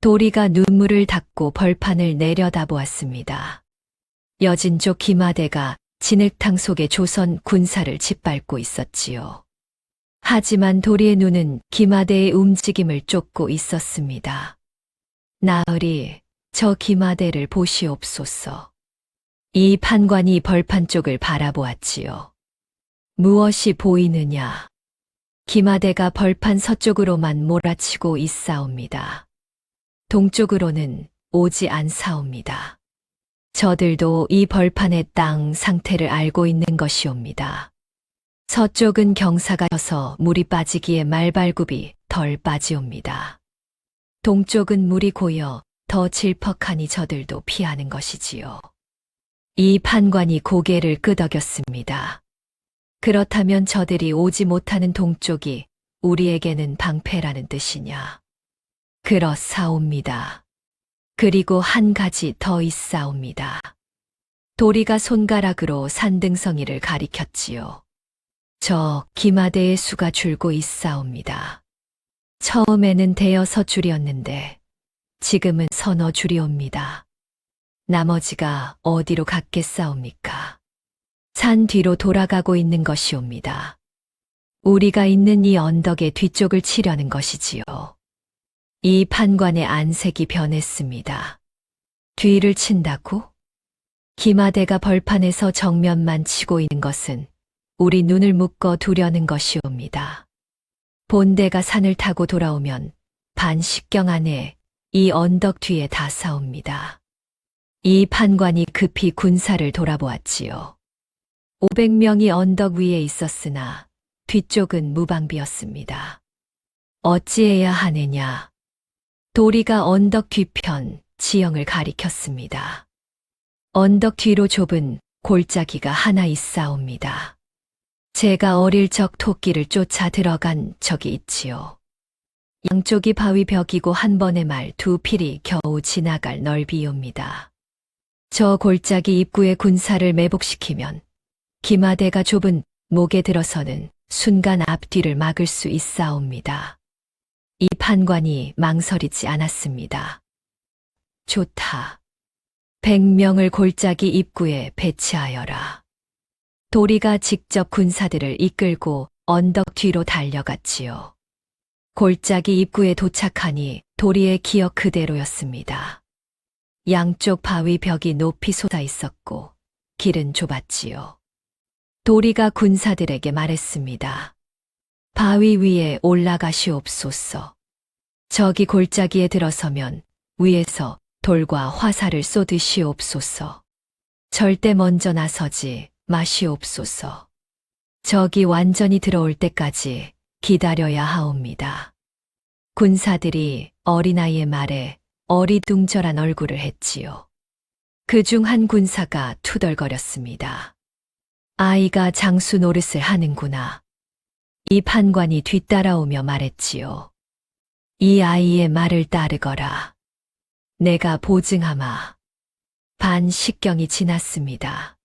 [SPEAKER 2] 도리가 눈물을 닦고 벌판을 내려다보았습니다. 여진 쪽 기마대가 진흙탕 속의 조선 군사를 짓밟고 있었지요. 하지만 도리의 눈은 기마대의 움직임을 쫓고 있었습니다. 나으리, 저 기마대를 보시옵소서. 이 판관이 벌판 쪽을 바라보았지요. 무엇이 보이느냐? 기마대가 벌판 서쪽으로만 몰아치고 있사옵니다. 동쪽으로는 오지 않사옵니다. 저들도 이 벌판의 땅 상태를 알고 있는 것이옵니다. 서쪽은 경사가 져서 물이 빠지기에 말발굽이 덜 빠지옵니다. 동쪽은 물이 고여 더 질퍽하니 저들도 피하는 것이지요. 이 판관이 고개를 끄덕였습니다. 그렇다면 저들이 오지 못하는 동쪽이 우리에게는 방패라는 뜻이냐? 그렇사옵니다. 그리고 한 가지 더 있사옵니다. 도리가 손가락으로 산등성이를 가리켰지요. 저 기마대의 수가 줄고 있사옵니다. 처음에는 대여섯 줄이었는데 지금은 서너 줄이옵니다. 나머지가 어디로 갔겠사옵니까? 산 뒤로 돌아가고 있는 것이옵니다. 우리가 있는 이 언덕의 뒤쪽을 치려는 것이지요. 이 판관의 안색이 변했습니다. 뒤를 친다고? 기마대가 벌판에서 정면만 치고 있는 것은 우리 눈을 묶어 두려는 것이옵니다. 본대가 산을 타고 돌아오면 반십경 안에 이 언덕 뒤에 다 싸웁니다. 이 판관이 급히 군사를 돌아보았지요. 500명이 언덕 위에 있었으나 뒤쪽은 무방비였습니다. 어찌해야 하느냐? 도리가 언덕 뒤편 지형을 가리켰습니다. 언덕 뒤로 좁은 골짜기가 하나 있사옵니다. 제가 어릴 적 토끼를 쫓아 들어간 적이 있지요. 양쪽이 바위 벽이고 한 번의 말 두 필이 겨우 지나갈 넓이옵니다. 저 골짜기 입구에 군사를 매복시키면 기마대가 좁은 목에 들어서는 순간 앞뒤를 막을 수 있사옵니다. 이 판관이 망설이지 않았습니다. 좋다. 100명을 골짜기 입구에 배치하여라. 도리가 직접 군사들을 이끌고 언덕 뒤로 달려갔지요. 골짜기 입구에 도착하니 도리의 기억 그대로였습니다. 양쪽 바위 벽이 높이 솟아 있었고 길은 좁았지요. 도리가 군사들에게 말했습니다. 바위 위에 올라가시옵소서. 저기 골짜기에 들어서면 위에서 돌과 화살을 쏟으시옵소서. 절대 먼저 나서지 마시옵소서. 적이 완전히 들어올 때까지 기다려야 하옵니다. 군사들이 어린아이의 말에 어리둥절한 얼굴을 했지요. 그중 한 군사가 투덜거렸습니다. 아이가 장수 노릇을 하는구나. 이 판관이 뒤따라오며 말했지요. 이 아이의 말을 따르거라. 내가 보증하마. 반식경이 지났습니다.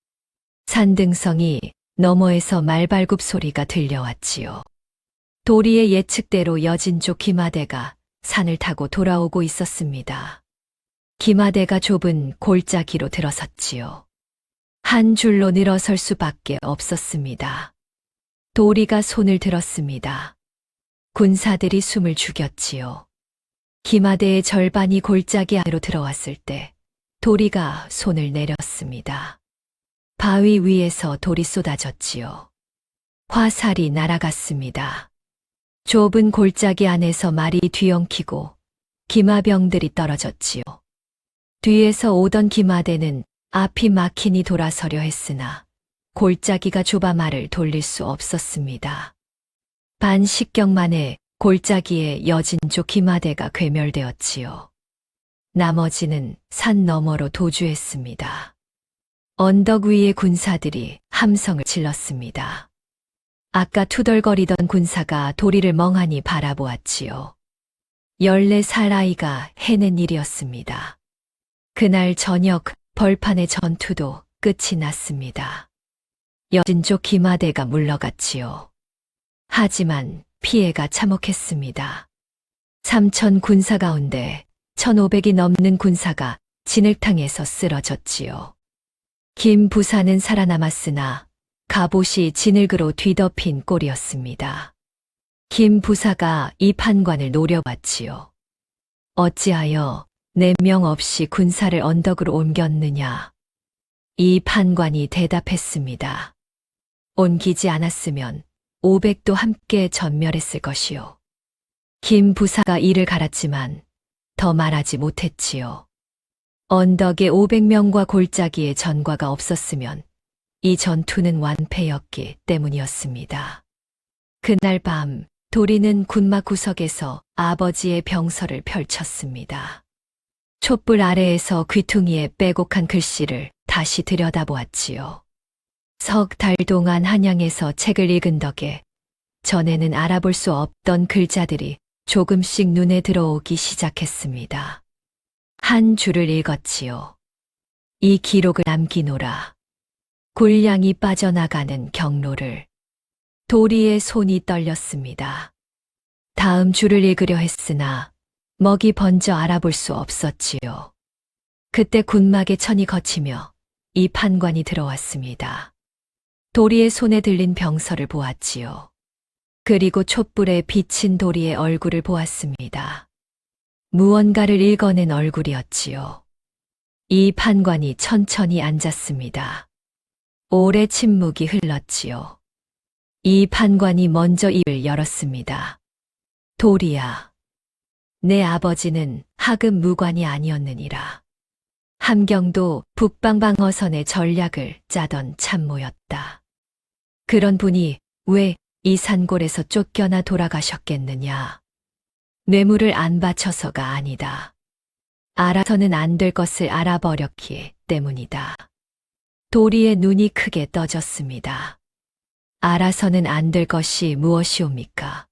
[SPEAKER 2] 산등성이 너머에서 말발굽 소리가 들려왔지요. 도리의 예측대로 여진족 기마대가 산을 타고 돌아오고 있었습니다. 기마대가 좁은 골짜기로 들어섰지요. 한 줄로 늘어설 수밖에 없었습니다. 도리가 손을 들었습니다. 군사들이 숨을 죽였지요. 기마대의 절반이 골짜기 안으로 들어왔을 때 도리가 손을 내렸습니다. 바위 위에서 돌이 쏟아졌지요. 화살이 날아갔습니다. 좁은 골짜기 안에서 말이 뒤엉키고 기마병들이 떨어졌지요. 뒤에서 오던 기마대는 앞이 막히니 돌아서려 했으나 골짜기가 좁아 말을 돌릴 수 없었습니다. 반식경 만에 골짜기에 여진족 기마대가 괴멸되었지요. 나머지는 산 너머로 도주했습니다. 언덕 위의 군사들이 함성을 질렀습니다. 아까 투덜거리던 군사가 도리를 멍하니 바라보았지요. 14살 아이가 해낸 일이었습니다. 그날 저녁 벌판의 전투도 끝이 났습니다. 여진족 기마대가 물러갔지요. 하지만 피해가 참혹했습니다. 3,000 군사 가운데 1,500이 넘는 군사가 진흙탕에서 쓰러졌지요. 김 부사는 살아남았으나 갑옷이 진흙으로 뒤덮인 꼴이었습니다. 김 부사가 이 판관을 노려봤지요. 어찌하여 4명 없이 군사를 언덕으로 옮겼느냐? 이 판관이 대답했습니다. 옮기지 않았으면 500도 함께 전멸했을 것이요. 김 부사가 이를 갈았지만 더 말하지 못했지요. 언덕에 500명과 골짜기에 전과가 없었으면 이 전투는 완패였기 때문이었습니다. 그날 밤 도리는 군막 구석에서 아버지의 병서를 펼쳤습니다. 촛불 아래에서 귀퉁이에 빼곡한 글씨를 다시 들여다보았지요. 석 달 동안 한양에서 책을 읽은 덕에 전에는 알아볼 수 없던 글자들이 조금씩 눈에 들어오기 시작했습니다. 한 줄을 읽었지요. 이 기록을 남기노라. 군량이 빠져나가는 경로를. 도리의 손이 떨렸습니다. 다음 줄을 읽으려 했으나 먹이 번져 알아볼 수 없었지요. 그때 군막의 천이 걷히며 이 판관이 들어왔습니다. 도리의 손에 들린 병서를 보았지요. 그리고 촛불에 비친 도리의 얼굴을 보았습니다. 무언가를 읽어낸 얼굴이었지요. 이 판관이 천천히 앉았습니다. 오래 침묵이 흘렀지요. 이 판관이 먼저 입을 열었습니다. 도리야, 내 아버지는 하급 무관이 아니었느니라. 함경도 북방방어선의 전략을 짜던 참모였다. 그런 분이 왜 이 산골에서 쫓겨나 돌아가셨겠느냐? 뇌물을 안 바쳐서가 아니다. 알아서는 안 될 것을 알아버렸기 때문이다. 도리의 눈이 크게 떠졌습니다. 알아서는 안 될 것이 무엇이옵니까?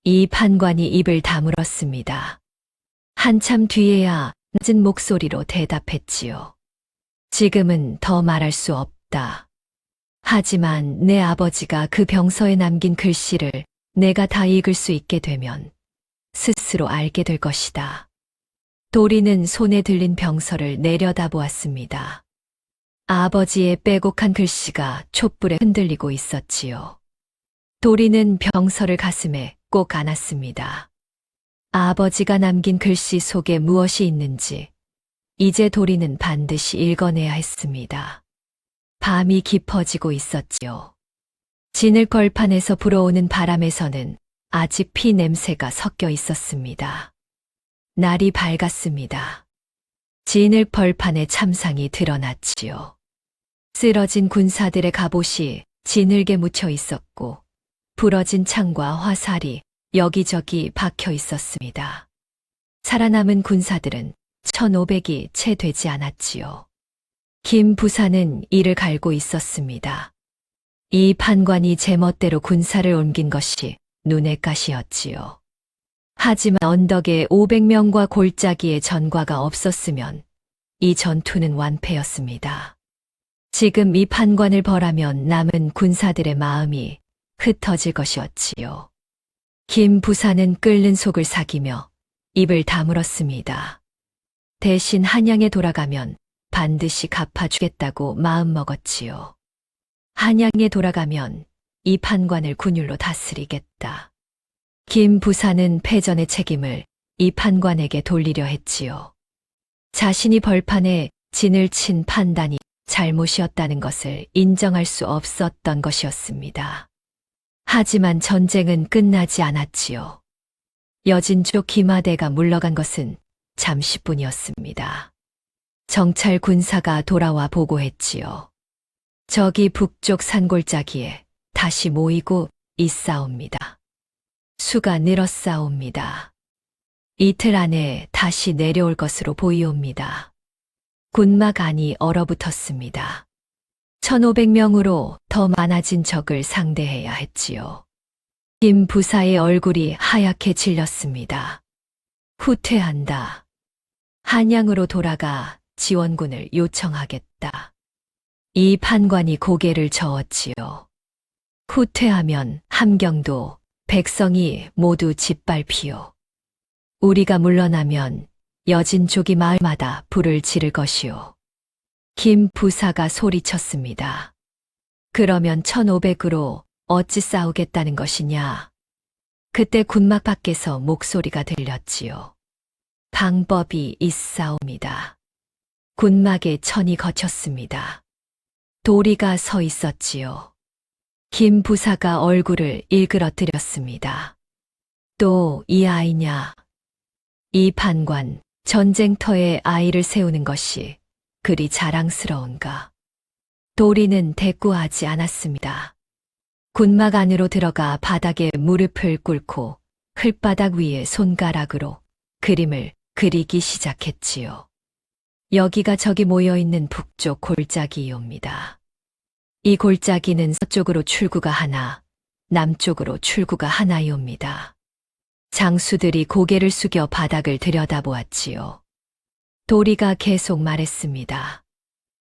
[SPEAKER 2] 이 판관이 입을 다물었습니다. 한참 뒤에야 낮은 목소리로 대답했지요. 지금은 더 말할 수 없다. 하지만 내 아버지가 그 병서에 남긴 글씨를 내가 다 읽을 수 있게 되면 스스로 알게 될 것이다. 도리는 손에 들린 병서를 내려다보았습니다. 아버지의 빼곡한 글씨가 촛불에 흔들리고 있었지요. 도리는 병서를 가슴에 꼭 안았습니다. 아버지가 남긴 글씨 속에 무엇이 있는지 이제 도리는 반드시 읽어내야 했습니다. 밤이 깊어지고 있었지요. 진흙걸판에서 불어오는 바람에서는 아직 피 냄새가 섞여 있었습니다. 날이 밝았습니다. 진흙벌판의 참상이 드러났지요. 쓰러진 군사들의 갑옷이 진흙에 묻혀 있었고 부러진 창과 화살이 여기저기 박혀 있었습니다. 살아남은 군사들은 1,500이 채 되지 않았지요. 김 부사는 이를 갈고 있었습니다. 이 판관이 제멋대로 군사를 옮긴 것이 눈의 가시였지요. 하지만 언덕에 500명과 골짜기에 전과가 없었으면 이 전투는 완패였습니다. 지금 이 판관을 벌하면 남은 군사들의 마음이 흩어질 것이었지요. 김 부사는 끓는 속을 사기며 입을 다물었습니다. 대신 한양에 돌아가면 반드시 갚아주겠다고 마음먹었지요. 한양에 돌아가면 이 판관을 군율로 다스리겠다. 김 부사는 패전의 책임을 이 판관에게 돌리려 했지요. 자신이 벌판에 진을 친 판단이 잘못이었다는 것을 인정할 수 없었던 것이었습니다. 하지만 전쟁은 끝나지 않았지요. 여진족 김하대가 물러간 것은 잠시뿐이었습니다. 정찰 군사가 돌아와 보고했지요. 적이 북쪽 산골짜기에 다시 모이고 있사옵니다. 수가 늘었사옵니다. 이틀 안에 다시 내려올 것으로 보이옵니다. 군막 안이 얼어붙었습니다. 1500명으로 더 많아진 적을 상대해야 했지요. 김 부사의 얼굴이 하얗게 질렸습니다. 후퇴한다. 한양으로 돌아가 지원군을 요청하겠다. 이 판관이 고개를 저었지요. 후퇴하면 함경도 백성이 모두 짓밟히요. 우리가 물러나면 여진족이 마을마다 불을 지를 것이요. 김 부사가 소리쳤습니다. 그러면 1500으로 어찌 싸우겠다는 것이냐. 그때 군막 밖에서 목소리가 들렸지요. 방법이 있사옵니다. 군막에 천이 거쳤습니다. 도리가 서 있었지요. 김 부사가 얼굴을 일그러뜨렸습니다. 또 이 아이냐. 이 판관, 전쟁터에 아이를 세우는 것이 그리 자랑스러운가. 도리는 대꾸하지 않았습니다. 군막 안으로 들어가 바닥에 무릎을 꿇고 흙바닥 위에 손가락으로 그림을 그리기 시작했지요. 여기가 적이 모여있는 북쪽 골짜기이옵니다. 이 골짜기는 서쪽으로 출구가 하나, 남쪽으로 출구가 하나이옵니다. 장수들이 고개를 숙여 바닥을 들여다보았지요. 도리가 계속 말했습니다.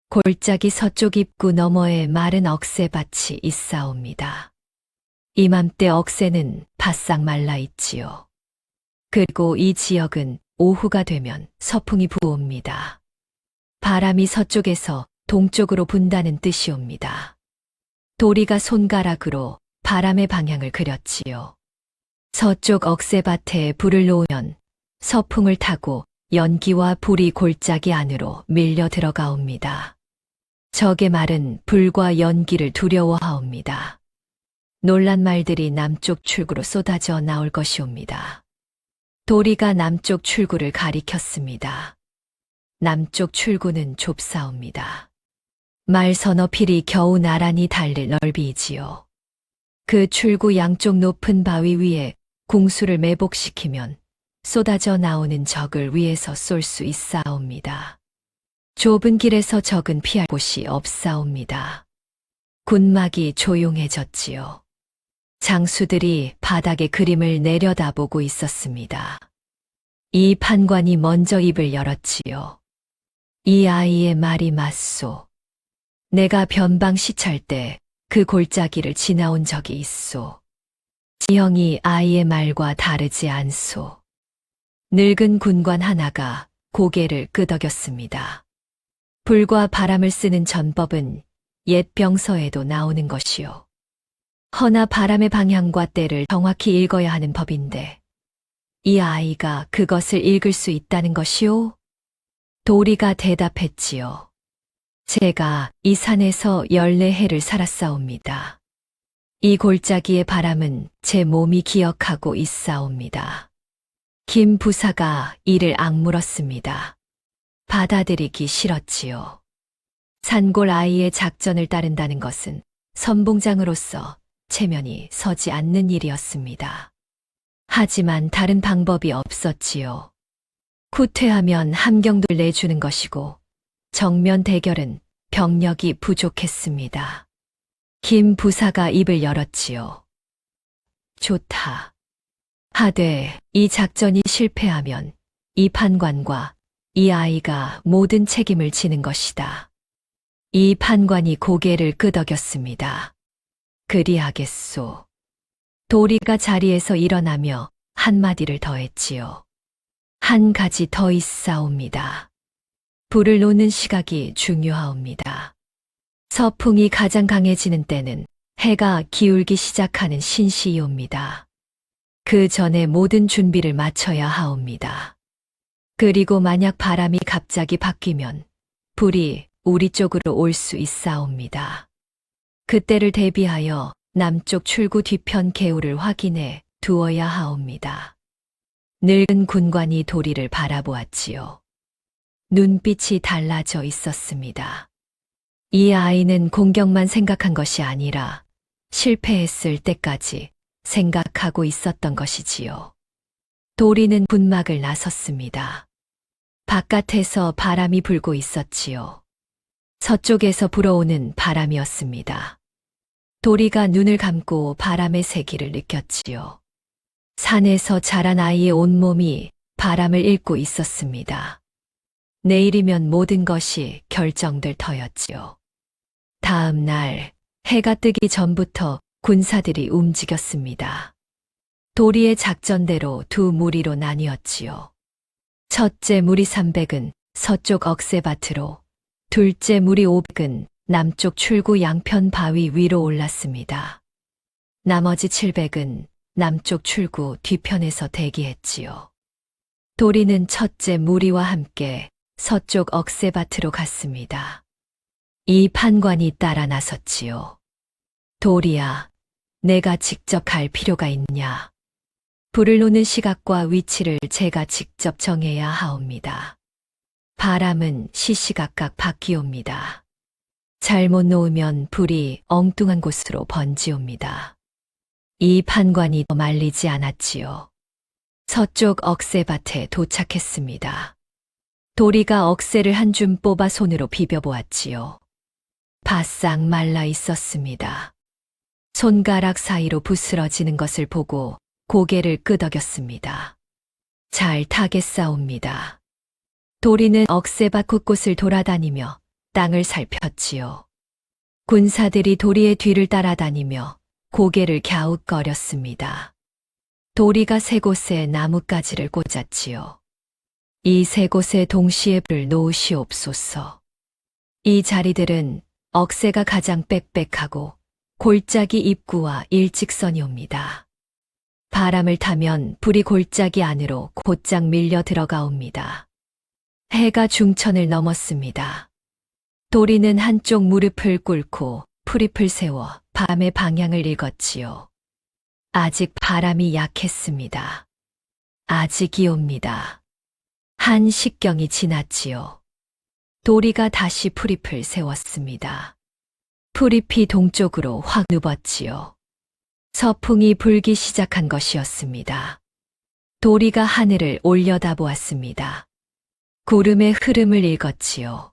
[SPEAKER 2] 골짜기 서쪽 입구 너머에 마른 억새밭이 있사옵니다. 이맘때 억새는 바싹 말라 있지요. 그리고 이 지역은 오후가 되면 서풍이 부옵니다. 바람이 서쪽에서 동쪽으로 분다는 뜻이옵니다. 도리가 손가락으로 바람의 방향을 그렸지요. 서쪽 억새밭에 불을 놓으면 서풍을 타고 연기와 불이 골짜기 안으로 밀려 들어가옵니다. 적의 말은 불과 연기를 두려워하옵니다. 놀란 말들이 남쪽 출구로 쏟아져 나올 것이옵니다. 도리가 남쪽 출구를 가리켰습니다. 남쪽 출구는 좁사옵니다. 말 서너 필이 겨우 나란히 달릴 넓이지요. 그 출구 양쪽 높은 바위 위에 궁수를 매복시키면 쏟아져 나오는 적을 위에서 쏠 수 있사옵니다. 좁은 길에서 적은 피할 곳이 없사옵니다. 군막이 조용해졌지요. 장수들이 바닥의 그림을 내려다보고 있었습니다. 이 판관이 먼저 입을 열었지요. 이 아이의 말이 맞소. 내가 변방 시찰 때 그 골짜기를 지나온 적이 있소. 지형이 아이의 말과 다르지 않소. 늙은 군관 하나가 고개를 끄덕였습니다. 불과 바람을 쓰는 전법은 옛 병서에도 나오는 것이요. 허나 바람의 방향과 때를 정확히 읽어야 하는 법인데 이 아이가 그것을 읽을 수 있다는 것이요? 도리가 대답했지요. 제가 이 산에서 14해를 살았사옵니다. 이 골짜기의 바람은 제 몸이 기억하고 있사옵니다. 김 부사가 이를 악물었습니다. 받아들이기 싫었지요. 산골 아이의 작전을 따른다는 것은 선봉장으로서 체면이 서지 않는 일이었습니다. 하지만 다른 방법이 없었지요. 후퇴하면 함경도를 내주는 것이고 정면 대결은 병력이 부족했습니다. 김 부사가 입을 열었지요. 좋다. 하되 이 작전이 실패하면 이 판관과 이 아이가 모든 책임을 지는 것이다. 이 판관이 고개를 끄덕였습니다. 그리하겠소. 도리가 자리에서 일어나며 한마디를 더했지요. 한 가지 더 있사옵니다. 불을 놓는 시각이 중요하옵니다. 서풍이 가장 강해지는 때는 해가 기울기 시작하는 신시이옵니다. 그 전에 모든 준비를 마쳐야 하옵니다. 그리고 만약 바람이 갑자기 바뀌면 불이 우리 쪽으로 올 수 있사옵니다. 그때를 대비하여 남쪽 출구 뒤편 개울을 확인해 두어야 하옵니다. 늙은 군관이 도리를 바라보았지요. 눈빛이 달라져 있었습니다. 이 아이는 공격만 생각한 것이 아니라 실패했을 때까지 생각하고 있었던 것이지요. 도리는 군막을 나섰습니다. 바깥에서 바람이 불고 있었지요. 서쪽에서 불어오는 바람이었습니다. 도리가 눈을 감고 바람의 세기를 느꼈지요. 산에서 자란 아이의 온몸이 바람을 잇고 있었습니다. 내일이면 모든 것이 결정될 터였지요. 다음 날 해가 뜨기 전부터 군사들이 움직였습니다. 도리의 작전대로 두 무리로 나뉘었지요. 첫째 무리 300은 서쪽 억새밭으로, 둘째 무리 500은 남쪽 출구 양편 바위 위로 올랐습니다. 나머지 700은 남쪽 출구 뒤편에서 대기했지요. 도리는 첫째 무리와 함께 서쪽 억새밭으로 갔습니다. 이 판관이 따라 나섰지요. 도리야, 내가 직접 갈 필요가 있냐? 불을 놓는 시각과 위치를 제가 직접 정해야 하옵니다. 바람은 시시각각 바뀌옵니다. 잘못 놓으면 불이 엉뚱한 곳으로 번지옵니다. 이 판관이 더 말리지 않았지요. 서쪽 억새밭에 도착했습니다. 도리가 억새를 한 줌 뽑아 손으로 비벼보았지요. 바싹 말라 있었습니다. 손가락 사이로 부스러지는 것을 보고 고개를 끄덕였습니다. 잘 타겠사옵니다. 도리는 억새밭 곳곳을 돌아다니며 땅을 살폈지요. 군사들이 도리의 뒤를 따라다니며 고개를 갸웃거렸습니다. 도리가 세 곳에 나뭇가지를 꽂았지요. 이 세 곳에 동시에 불을 놓으시옵소서. 이 자리들은 억새가 가장 빽빽하고 골짜기 입구와 일직선이옵니다. 바람을 타면 불이 골짜기 안으로 곧장 밀려 들어가옵니다. 해가 중천을 넘었습니다. 도리는 한쪽 무릎을 꿇고 풀잎을 세워 밤의 방향을 읽었지요. 아직 바람이 약했습니다. 아직이옵니다. 한 식경이 지났지요. 도리가 다시 풀잎을 세웠습니다. 풀잎이 동쪽으로 확 누웠지요. 서풍이 불기 시작한 것이었습니다. 도리가 하늘을 올려다보았습니다. 구름의 흐름을 읽었지요.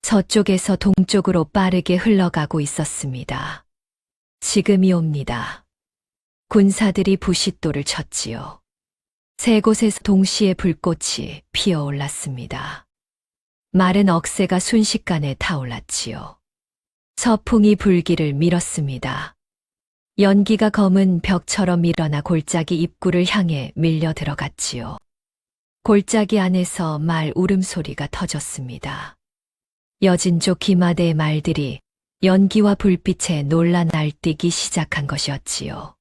[SPEAKER 2] 서쪽에서 동쪽으로 빠르게 흘러가고 있었습니다. 지금이 옵니다. 군사들이 부싯돌을 쳤지요. 세 곳에서 동시에 불꽃이 피어올랐습니다. 마른 억새가 순식간에 타올랐지요. 서풍이 불기를 밀었습니다. 연기가 검은 벽처럼 일어나 골짜기 입구를 향해 밀려 들어갔지요. 골짜기 안에서 말 울음소리가 터졌습니다. 여진족 기마대의 말들이 연기와 불빛에 놀라 날뛰기 시작한 것이었지요.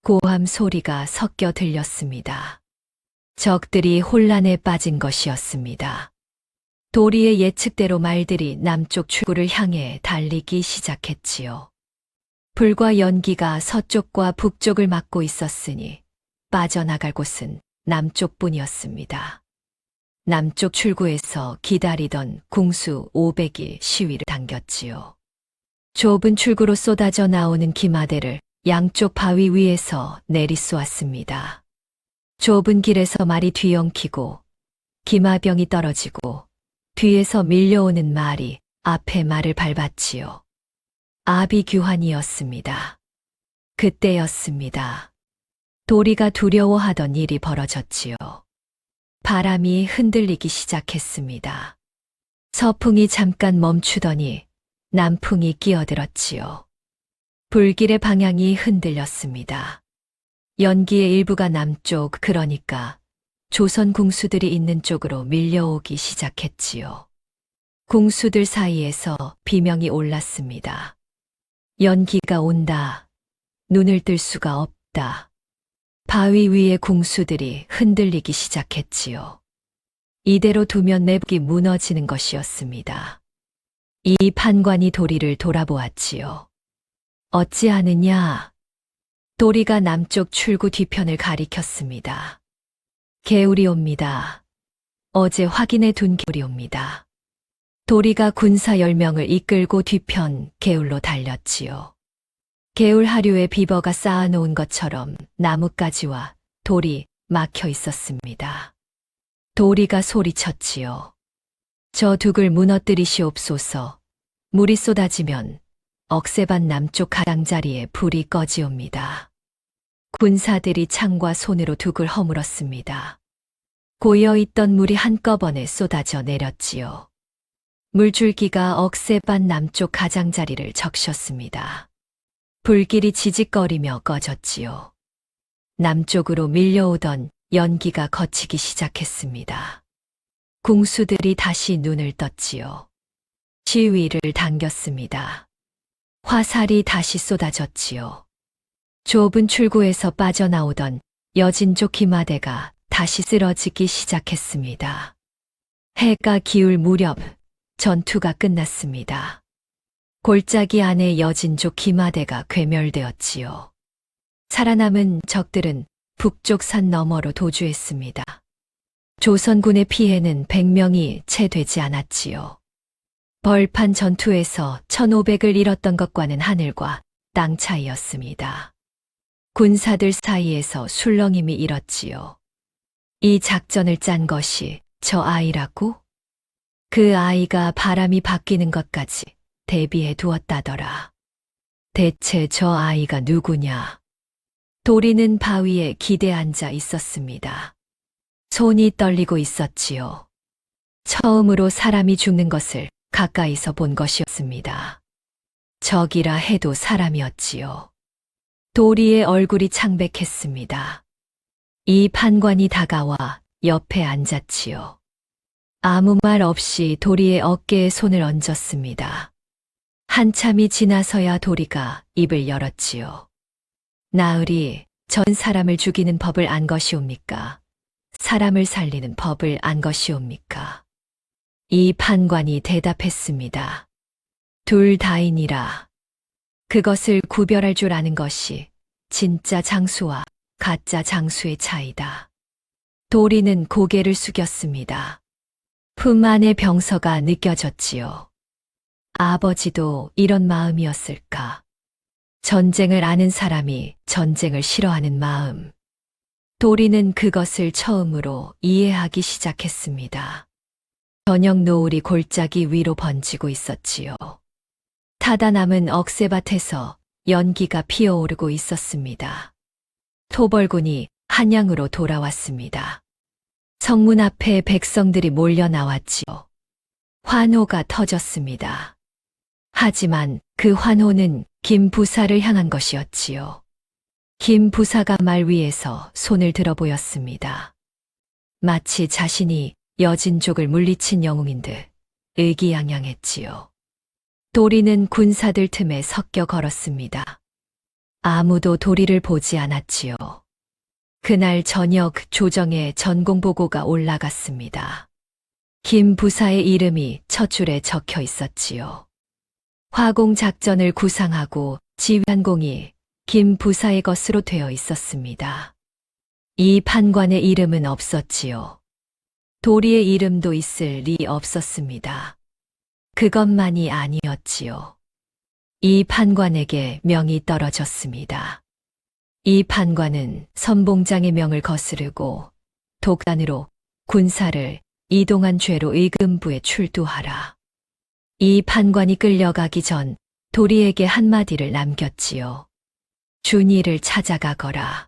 [SPEAKER 2] 고함 소리가 섞여 들렸습니다. 적들이 혼란에 빠진 것이었습니다. 도리의 예측대로 말들이 남쪽 출구를 향해 달리기 시작했지요. 불과 연기가 서쪽과 북쪽을 막고 있었으니 빠져나갈 곳은 남쪽뿐이었습니다. 남쪽 출구에서 기다리던 궁수 500이 시위를 당겼지요. 좁은 출구로 쏟아져 나오는 기마대를 양쪽 바위 위에서 내리쏘았습니다. 좁은 길에서 말이 뒤엉키고 기마병이 떨어지고 뒤에서 밀려오는 말이 앞에 말을 밟았지요. 아비규환이었습니다. 그때였습니다. 도리가 두려워하던 일이 벌어졌지요. 바람이 흔들리기 시작했습니다. 서풍이 잠깐 멈추더니 남풍이 끼어들었지요. 불길의 방향이 흔들렸습니다. 연기의 일부가 남쪽, 그러니까 조선 궁수들이 있는 쪽으로 밀려오기 시작했지요. 궁수들 사이에서 비명이 올랐습니다. 연기가 온다. 눈을 뜰 수가 없다. 바위 위의 궁수들이 흔들리기 시작했지요. 이대로 두면 내북이 무너지는 것이었습니다. 이 판관이 도리를 돌아보았지요. 어찌하느냐? 도리가 남쪽 출구 뒤편을 가리켰습니다. 개울이 옵니다. 어제 확인해 둔 개울이 옵니다. 도리가 군사 10명을 이끌고 뒤편 개울로 달렸지요. 개울 하류에 비버가 쌓아놓은 것처럼 나뭇가지와 돌이 막혀 있었습니다. 도리가 소리쳤지요. 저 둑을 무너뜨리시옵소서. 물이 쏟아지면 억새반 남쪽 가장자리에 불이 꺼지옵니다. 군사들이 창과 손으로 둑을 허물었습니다. 고여있던 물이 한꺼번에 쏟아져 내렸지요. 물줄기가 억새반 남쪽 가장자리를 적셨습니다. 불길이 지직거리며 꺼졌지요. 남쪽으로 밀려오던 연기가 걷히기 시작했습니다. 궁수들이 다시 눈을 떴지요. 지위를 당겼습니다. 화살이 다시 쏟아졌지요. 좁은 출구에서 빠져나오던 여진족 기마대가 다시 쓰러지기 시작했습니다. 해가 기울 무렵 전투가 끝났습니다. 골짜기 안에 여진족 기마대가 괴멸되었지요. 살아남은 적들은 북쪽 산 너머로 도주했습니다. 조선군의 피해는 100명이 채 되지 않았지요. 벌판 전투에서 1500을 잃었던 것과는 하늘과 땅 차이였습니다. 군사들 사이에서 술렁임이 일었지요. 이 작전을 짠 것이 저 아이라고? 그 아이가 바람이 바뀌는 것까지 대비해 두었다더라. 대체 저 아이가 누구냐? 도리는 바위에 기대 앉아 있었습니다. 손이 떨리고 있었지요. 처음으로 사람이 죽는 것을 가까이서 본 것이었습니다. 적이라 해도 사람이었지요. 도리의 얼굴이 창백했습니다. 이 판관이 다가와 옆에 앉았지요. 아무 말 없이 도리의 어깨에 손을 얹었습니다. 한참이 지나서야 도리가 입을 열었지요. 나으리, 전 사람을 죽이는 법을 안 것이옵니까? 사람을 살리는 법을 안 것이옵니까? 이 판관이 대답했습니다. 둘 다이니라. 그것을 구별할 줄 아는 것이 진짜 장수와 가짜 장수의 차이다. 도리는 고개를 숙였습니다. 품 안의 병서가 느껴졌지요. 아버지도 이런 마음이었을까? 전쟁을 아는 사람이 전쟁을 싫어하는 마음. 도리는 그것을 처음으로 이해하기 시작했습니다. 저녁 노을이 골짜기 위로 번지고 있었지요. 타다 남은 억새밭에서 연기가 피어오르고 있었습니다. 토벌군이 한양으로 돌아왔습니다. 성문 앞에 백성들이 몰려 나왔지요. 환호가 터졌습니다. 하지만 그 환호는 김 부사를 향한 것이었지요. 김 부사가 말 위에서 손을 들어 보였습니다. 마치 자신이 여진족을 물리친 영웅인 듯 의기양양했지요. 도리는 군사들 틈에 섞여 걸었습니다. 아무도 도리를 보지 않았지요. 그날 저녁 조정에 전공보고가 올라갔습니다. 김 부사의 이름이 첫 줄에 적혀 있었지요. 화공 작전을 구상하고 지휘한 공이 김 부사의 것으로 되어 있었습니다. 이 판관의 이름은 없었지요. 도리의 이름도 있을 리 없었습니다. 그것만이 아니었지요. 이 판관에게 명이 떨어졌습니다. 이 판관은 선봉장의 명을 거스르고 독단으로 군사를 이동한 죄로 의금부에 출두하라. 이 판관이 끌려가기 전 도리에게 한마디를 남겼지요. 준이를 찾아가거라.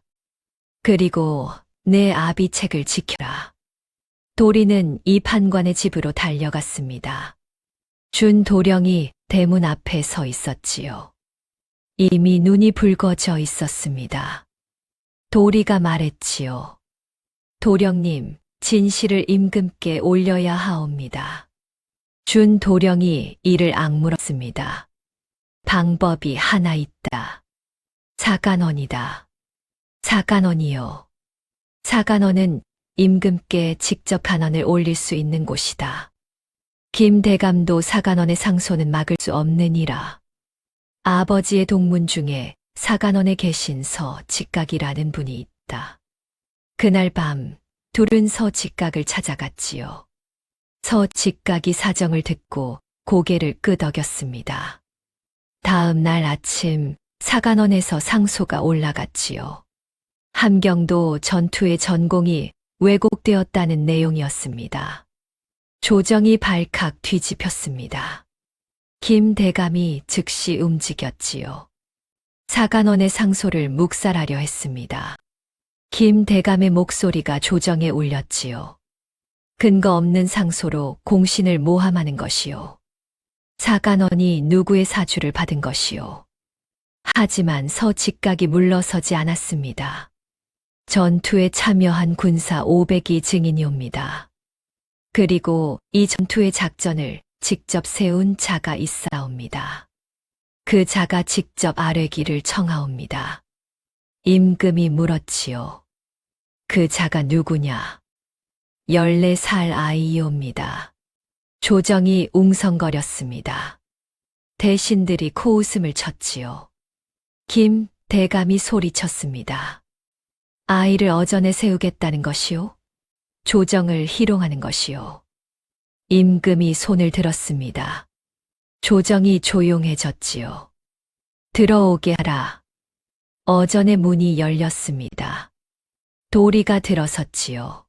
[SPEAKER 2] 그리고 내 아비책을 지켜라. 도리는 이 판관의 집으로 달려갔습니다. 준도령이 대문 앞에 서 있었지요. 이미 눈이 붉어져 있었습니다. 도리가 말했지요. 도령님, 진실을 임금께 올려야 하옵니다. 준도령이 이를 악물었습니다. 방법이 하나 있다. 사간원이다. 사간원이요. 사간원은 임금께 직접 간언을 올릴 수 있는 곳이다. 김대감도 사간원의 상소는 막을 수 없느니라. 아버지의 동문 중에 사간원에 계신 서직각이라는 분이 있다. 그날 밤 둘은 서직각을 찾아갔지요. 서직각이 사정을 듣고 고개를 끄덕였습니다. 다음 날 아침 사간원에서 상소가 올라갔지요. 함경도 전투의 전공이 왜곡되었다는 내용이었습니다. 조정이 발칵 뒤집혔습니다. 김대감이 즉시 움직였지요. 사간원의 상소를 묵살하려 했습니다. 김대감의 목소리가 조정에 울렸지요. 근거 없는 상소로 공신을 모함하는 것이요. 사간원이 누구의 사주를 받은 것이요. 하지만 서직각이 물러서지 않았습니다. 전투에 참여한 군사 500이 증인이옵니다. 그리고 이 전투의 작전을 직접 세운 자가 있사옵니다. 그 자가 직접 아뢰기를 청하옵니다. 임금이 물었지요. 그 자가 누구냐? 14살 아이이옵니다. 조정이 웅성거렸습니다. 대신들이 코웃음을 쳤지요. 김 대감이 소리쳤습니다. 아이를 어전에 세우겠다는 것이요? 조정을 희롱하는 것이요? 임금이 손을 들었습니다. 조정이 조용해졌지요. 들어오게 하라. 어전의 문이 열렸습니다. 도리가 들어섰지요.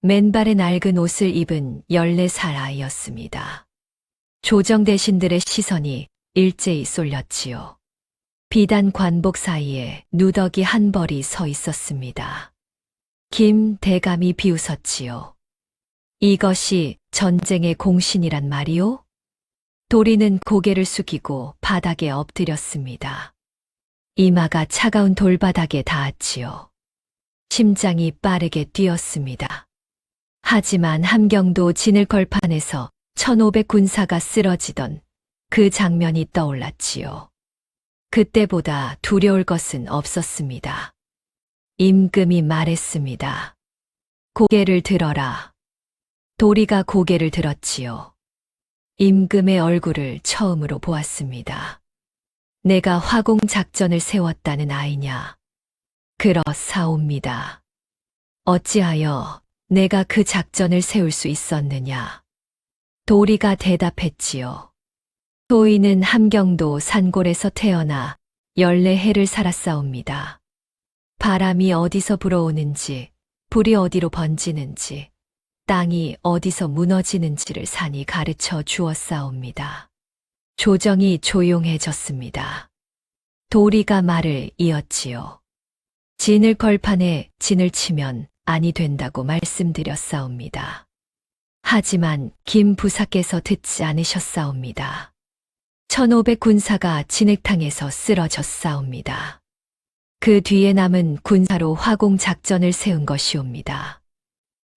[SPEAKER 2] 맨발에 낡은 옷을 입은 14살 아이였습니다. 조정 대신들의 시선이 일제히 쏠렸지요. 비단 관복 사이에 누더기 한 벌이 서 있었습니다. 김 대감이 비웃었지요. 이것이 전쟁의 공신이란 말이오? 도리는 고개를 숙이고 바닥에 엎드렸습니다. 이마가 차가운 돌바닥에 닿았지요. 심장이 빠르게 뛰었습니다. 하지만 함경도 진을걸판에서 1500 군사가 쓰러지던 그 장면이 떠올랐지요. 그때보다 두려울 것은 없었습니다. 임금이 말했습니다. 고개를 들어라. 도리가 고개를 들었지요. 임금의 얼굴을 처음으로 보았습니다. 내가 화공 작전을 세웠다는 아이냐? 그렇사옵니다. 어찌하여 내가 그 작전을 세울 수 있었느냐? 도리가 대답했지요. 소인은 함경도 산골에서 태어나 14해를 살았사옵니다. 바람이 어디서 불어오는지, 불이 어디로 번지는지, 땅이 어디서 무너지는지를 산이 가르쳐 주었사옵니다. 조정이 조용해졌습니다. 도리가 말을 이었지요. 진을 걸판에 진을 치면 아니 된다고 말씀드렸사옵니다. 하지만 김 부사께서 듣지 않으셨사옵니다. 1500 군사가 진흙탕에서 쓰러졌사옵니다. 그 뒤에 남은 군사로 화공 작전을 세운 것이옵니다.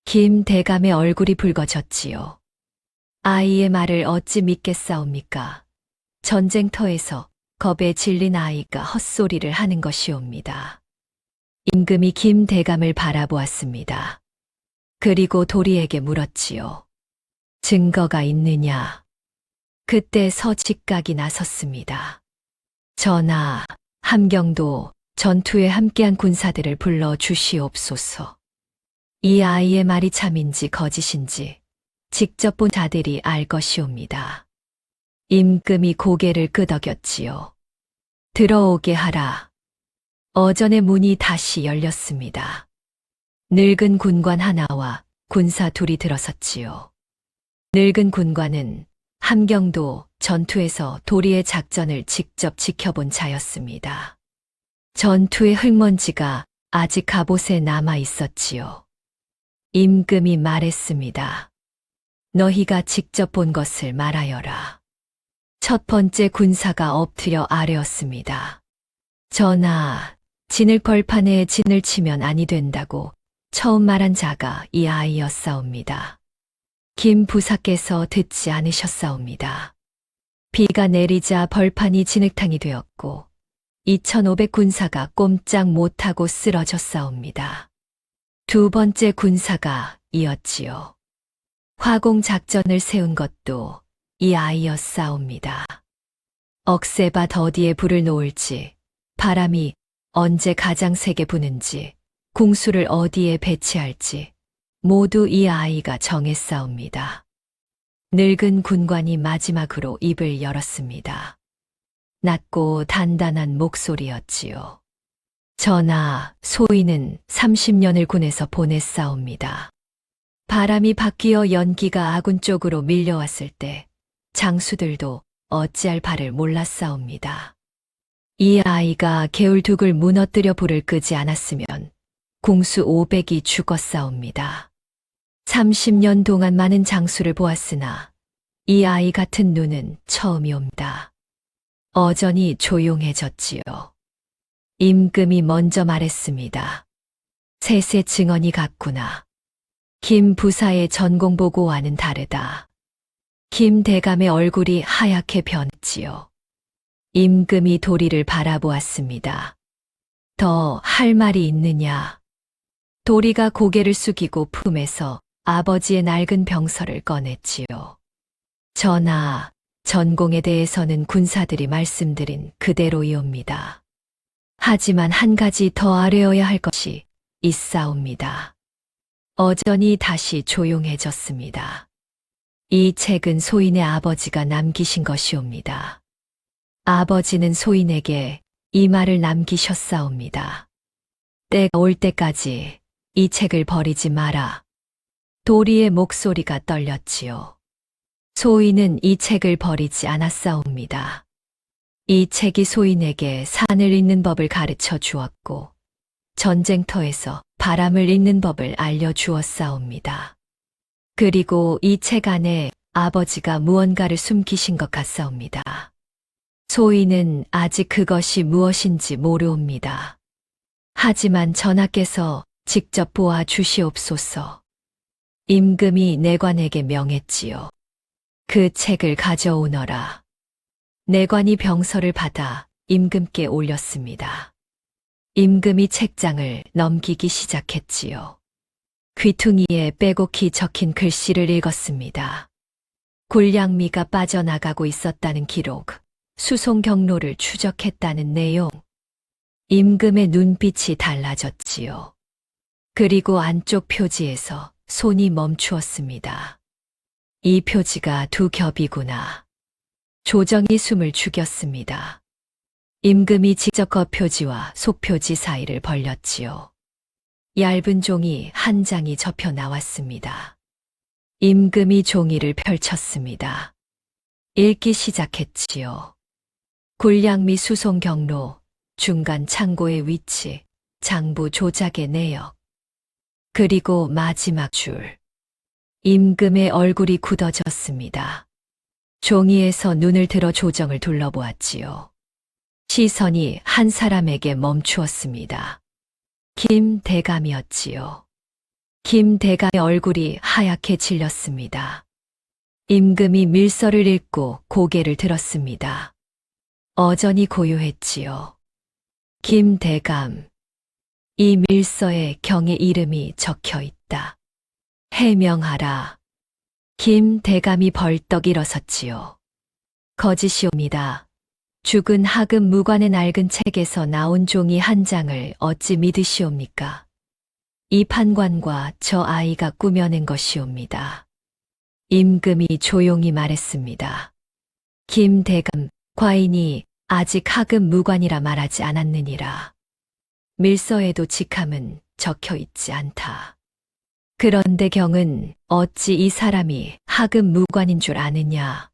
[SPEAKER 2] 김 대감의 얼굴이 붉어졌지요. 아이의 말을 어찌 믿겠사옵니까? 전쟁터에서 겁에 질린 아이가 헛소리를 하는 것이옵니다. 임금이 김 대감을 바라보았습니다. 그리고 도리에게 물었지요. 증거가 있느냐? 그때 서직각이 나섰습니다. 전하, 함경도 전투에 함께한 군사들을 불러 주시옵소서. 이 아이의 말이 참인지 거짓인지 직접 본 자들이 알 것이옵니다. 임금이 고개를 끄덕였지요. 들어오게 하라. 어전의 문이 다시 열렸습니다. 늙은 군관 하나와 군사 둘이 들어섰지요. 늙은 군관은 함경도 전투에서 도리의 작전을 직접 지켜본 자였습니다. 전투의 흙먼지가 아직 갑옷에 남아 있었지요. 임금이 말했습니다. 너희가 직접 본 것을 말하여라. 첫 번째 군사가 엎드려 아뢰었습니다. 전하, 진을 벌판에 진을 치면 아니 된다고 처음 말한 자가 이 아이였사옵니다. 김 부사께서 듣지 않으셨사옵니다. 비가 내리자 벌판이 진흙탕이 되었고 2500 군사가 꼼짝 못하고 쓰러졌사옵니다. 두 번째 군사가 이었지요. 화공 작전을 세운 것도 이 아이였사옵니다. 억새밭 어디에 불을 놓을지, 바람이 언제 가장 세게 부는지, 궁수를 어디에 배치할지 모두 이 아이가 정했사옵니다. 늙은 군관이 마지막으로 입을 열었습니다. 낮고 단단한 목소리였지요. 전하, 소인은 30년을 군에서 보냈사옵니다. 바람이 바뀌어 연기가 아군 쪽으로 밀려왔을 때 장수들도 어찌할 바를 몰랐사옵니다. 이 아이가 개울둑을 무너뜨려 불을 끄지 않았으면 궁수 500이 죽었사옵니다. 30년 동안 많은 장수를 보았으나 이 아이 같은 눈은 처음이옵니다. 어전이 조용해졌지요. 임금이 먼저 말했습니다. 셋의 증언이 같구나. 김 부사의 전공보고와는 다르다. 김 대감의 얼굴이 하얗게 변했지요. 임금이 도리를 바라보았습니다. 더 할 말이 있느냐? 도리가 고개를 숙이고 품에서 아버지의 낡은 병서를 꺼냈지요. 전하, 전공에 대해서는 군사들이 말씀드린 그대로이옵니다. 하지만 한 가지 더 아뢰어야 할 것이 있사옵니다. 어전이 다시 조용해졌습니다. 이 책은 소인의 아버지가 남기신 것이옵니다. 아버지는 소인에게 이 말을 남기셨사옵니다. 때가 올 때까지 이 책을 버리지 마라. 도리의 목소리가 떨렸지요. 소인은 이 책을 버리지 않았사옵니다. 이 책이 소인에게 산을 잇는 법을 가르쳐 주었고 전쟁터에서 바람을 잇는 법을 알려주었사옵니다. 그리고 이 책 안에 아버지가 무언가를 숨기신 것 같사옵니다. 소인은 아직 그것이 무엇인지 모르옵니다. 하지만 전하께서 직접 보아 주시옵소서. 임금이 내관에게 명했지요. 그 책을 가져오너라. 내관이 병서를 받아 임금께 올렸습니다. 임금이 책장을 넘기기 시작했지요. 귀퉁이에 빼곡히 적힌 글씨를 읽었습니다. 굴량미가 빠져나가고 있었다는 기록, 수송 경로를 추적했다는 내용. 임금의 눈빛이 달라졌지요. 그리고 안쪽 표지에서 손이 멈추었습니다. 이 표지가 두 겹이구나. 조정이 숨을 죽였습니다. 임금이 직접 겉표지와 속표지 사이를 벌렸지요. 얇은 종이 한 장이 접혀 나왔습니다. 임금이 종이를 펼쳤습니다. 읽기 시작했지요. 굴량미 수송 경로, 중간 창고의 위치, 장부 조작의 내역. 그리고 마지막 줄. 임금의 얼굴이 굳어졌습니다. 종이에서 눈을 들어 조정을 둘러보았지요. 시선이 한 사람에게 멈추었습니다. 김 대감이었지요. 김 대감의 얼굴이 하얗게 질렸습니다. 임금이 밀서를 읽고 고개를 들었습니다. 어전이 고요했지요. 김 대감. 이 밀서에 경의 이름이 적혀 있다. 해명하라. 김 대감이 벌떡 일어섰지요. 거짓이옵니다. 죽은 하급 무관의 낡은 책에서 나온 종이 한 장을 어찌 믿으시옵니까? 이 판관과 저 아이가 꾸며낸 것이옵니다. 임금이 조용히 말했습니다. 김 대감, 과인이 아직 하급 무관이라 말하지 않았느니라. 밀서에도 직함은 적혀 있지 않다. 그런데 경은 어찌 이 사람이 하급 무관인 줄 아느냐?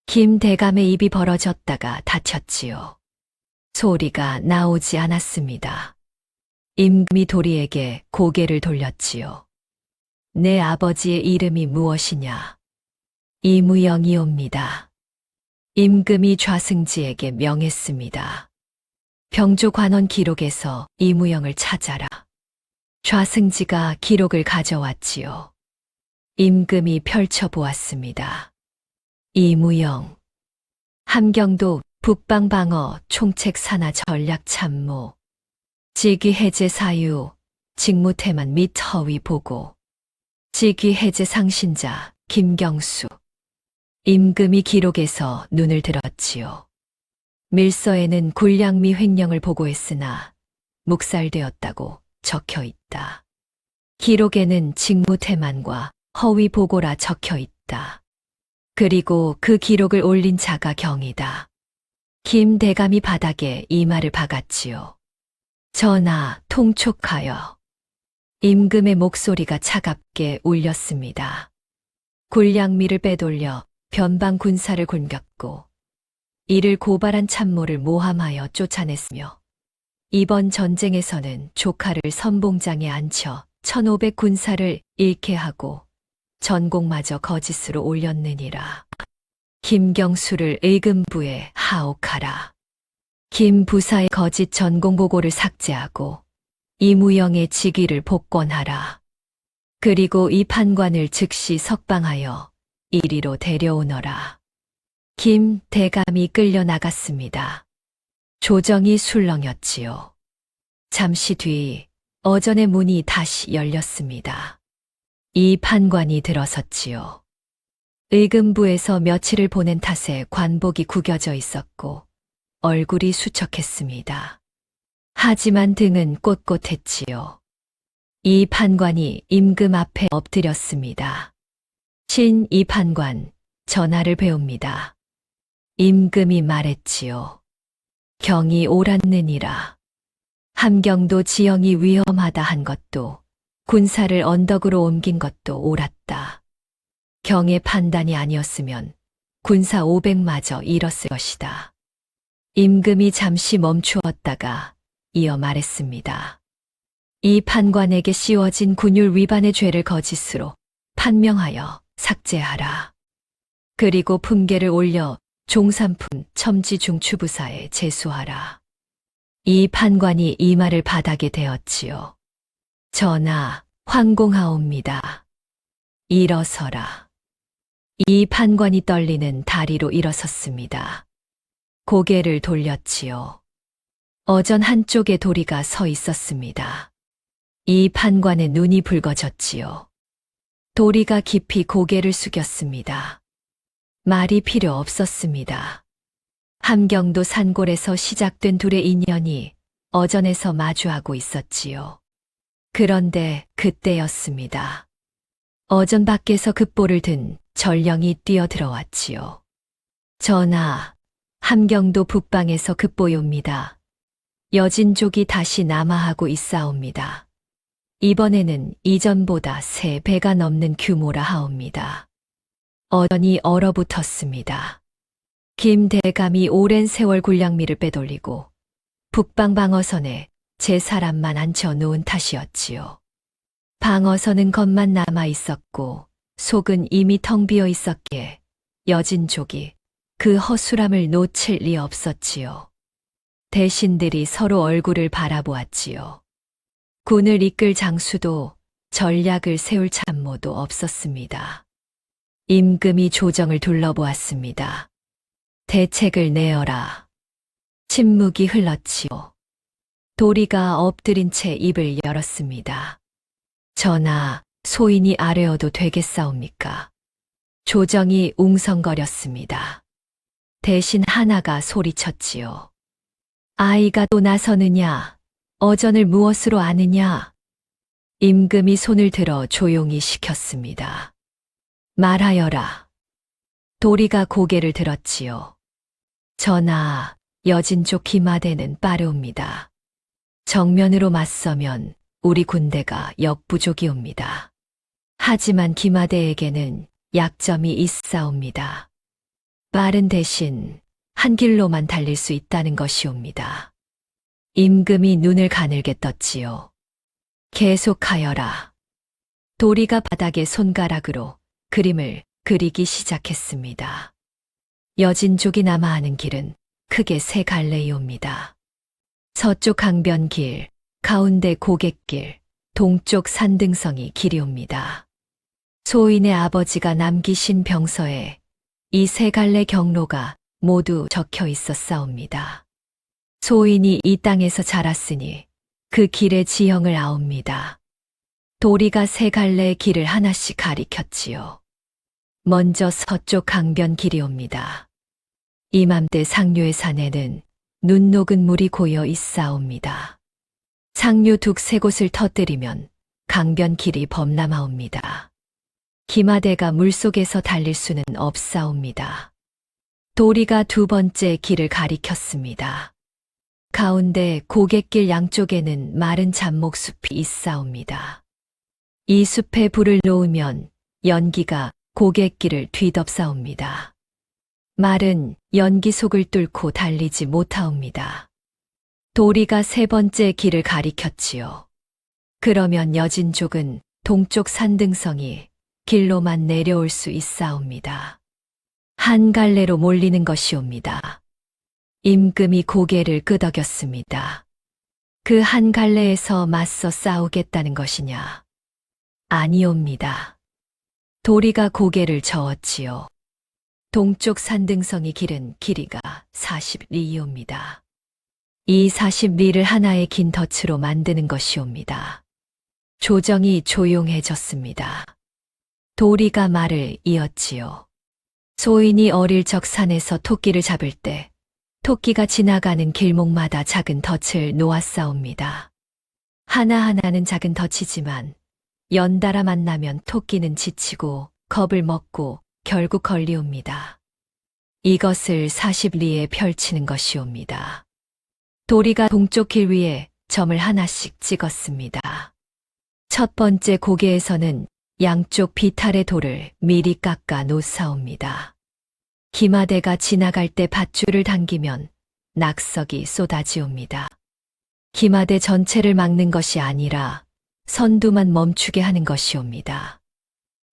[SPEAKER 2] 김 대감의 입이 벌어졌다가 닫혔지요. 소리가 나오지 않았습니다. 임금이 도리에게 고개를 돌렸지요. 내 아버지의 이름이 무엇이냐? 이무영이옵니다. 임금이 좌승지에게 명했습니다. 병조관원 기록에서 이무영을 찾아라. 좌승지가 기록을 가져왔지요. 임금이 펼쳐보았습니다. 이무영. 함경도 북방방어 총책산하 전략참모. 직위해제 사유, 직무태만 및 허위 보고. 직위해제 상신자 김경수. 임금이 기록에서 눈을 들었지요. 밀서에는 굴량미 횡령을 보고했으나 묵살되었다고 적혀 있다. 기록에는 직무태만과 허위 보고라 적혀 있다. 그리고 그 기록을 올린 자가 경이다. 김대감이 바닥에 이마를 박았지요. 전하, 통촉하여. 임금의 목소리가 차갑게 울렸습니다. 굴량미를 빼돌려 변방 군사를 굶겼고 이를 고발한 참모를 모함하여 쫓아냈으며 이번 전쟁에서는 조카를 선봉장에 앉혀 1500 군사를 잃게 하고 전공마저 거짓으로 올렸느니라. 김경수를 의금부에 하옥하라. 김 부사의 거짓 전공보고를 삭제하고 이무영의 직위를 복권하라. 그리고 이 판관을 즉시 석방하여 이리로 데려오너라. 김 대감이 끌려나갔습니다. 조정이 술렁였지요. 잠시 뒤 어전의 문이 다시 열렸습니다. 이 판관이 들어섰지요. 의금부에서 며칠을 보낸 탓에 관복이 구겨져 있었고 얼굴이 수척했습니다. 하지만 등은 꼿꼿했지요. 이 판관이 임금 앞에 엎드렸습니다. 신 이 판관, 전하를 배웁니다. 임금이 말했지요. 경이 옳았느니라. 함경도 지형이 위험하다 한 것도 군사를 언덕으로 옮긴 것도 옳았다. 경의 판단이 아니었으면 군사 500마저 잃었을 것이다. 임금이 잠시 멈추었다가 이어 말했습니다. 이 판관에게 씌워진 군율 위반의 죄를 거짓으로 판명하여 삭제하라. 그리고 품계를 올려 종삼품 첨지중추부사에 제수하라. 이 판관이 이 말을 바닥에 대었지요. 전하, 황공하옵니다. 일어서라. 이 판관이 떨리는 다리로 일어섰습니다. 고개를 돌렸지요. 어전 한쪽에 도리가 서 있었습니다. 이 판관의 눈이 붉어졌지요. 도리가 깊이 고개를 숙였습니다. 말이 필요 없었습니다. 함경도 산골에서 시작된 둘의 인연이 어전에서 마주하고 있었지요. 그런데 그때였습니다. 어전 밖에서 급보를 든 전령이 뛰어들어왔지요. 전하, 함경도 북방에서 급보요입니다. 여진족이 다시 남하하고 있사옵니다. 이번에는 이전보다 3배가 넘는 규모라 하옵니다. 어전이 얼어붙었습니다. 김대감이 오랜 세월 굴량미를 빼돌리고 북방 방어선에 제 사람만 앉혀놓은 탓이었지요. 방어선은 겉만 남아 있었고 속은 이미 텅 비어 있었기에 여진족이 그 허술함을 놓칠 리 없었지요. 대신들이 서로 얼굴을 바라보았지요. 군을 이끌 장수도 전략을 세울 참모도 없었습니다. 임금이 조정을 둘러보았습니다. 대책을 내어라. 침묵이 흘렀지요. 도리가 엎드린 채 입을 열었습니다. 전하, 소인이 아뢰어도 되겠사옵니까? 조정이 웅성거렸습니다. 대신 하나가 소리쳤지요. 아이가 또 나서느냐? 어전을 무엇으로 아느냐? 임금이 손을 들어 조용히 시켰습니다. 말하여라. 도리가 고개를 들었지요. 전하, 여진족 기마대는 빠르옵니다. 정면으로 맞서면 우리 군대가 역부족이옵니다. 하지만 기마대에게는 약점이 있사옵니다. 빠른 대신 한 길로만 달릴 수 있다는 것이옵니다. 임금이 눈을 가늘게 떴지요. 계속하여라. 도리가 바닥에 손가락으로 그림을 그리기 시작했습니다. 여진족이 남아하는 길은 크게 세 갈래이옵니다. 서쪽 강변길, 가운데 고갯길, 동쪽 산등성이 길이옵니다. 소인의 아버지가 남기신 병서에 이 세 갈래 경로가 모두 적혀 있었사옵니다. 소인이 이 땅에서 자랐으니 그 길의 지형을 아옵니다. 도리가 세 갈래의 길을 하나씩 가리켰지요. 먼저 서쪽 강변 길이옵니다. 이맘때 상류의 산에는 눈 녹은 물이 고여 있사옵니다. 상류 둑세 곳을 터뜨리면 강변 길이 범람하옵니다. 기마대가 물속에서 달릴 수는 없사옵니다. 도리가 두 번째 길을 가리켰습니다. 가운데 고갯길 양쪽에는 마른 잡목숲이 있사옵니다. 이 숲에 불을 놓으면 연기가 고갯길을 뒤덮사옵니다. 말은 연기 속을 뚫고 달리지 못하옵니다. 도리가 세 번째 길을 가리켰지요. 그러면 여진족은 동쪽 산등성이 길로만 내려올 수 있사옵니다. 한 갈래로 몰리는 것이옵니다. 임금이 고개를 끄덕였습니다. 그 한 갈래에서 맞서 싸우겠다는 것이냐? 아니옵니다. 도리가 고개를 저었지요. 동쪽 산등성이 길은 길이가 40리이옵니다. 이 40리를 하나의 긴 덫으로 만드는 것이옵니다. 조정이 조용해졌습니다. 도리가 말을 이었지요. 소인이 어릴 적 산에서 토끼를 잡을 때 토끼가 지나가는 길목마다 작은 덫을 놓았사옵니다. 하나하나는 작은 덫이지만 연달아 만나면 토끼는 지치고 겁을 먹고 결국 걸리옵니다. 이것을 40리에 펼치는 것이옵니다. 도리가 동쪽 길 위에 점을 하나씩 찍었습니다. 첫 번째 고개에서는 양쪽 비탈의 돌을 미리 깎아 놓사옵니다. 기마대가 지나갈 때 밧줄을 당기면 낙석이 쏟아지옵니다. 기마대 전체를 막는 것이 아니라 선두만 멈추게 하는 것이옵니다.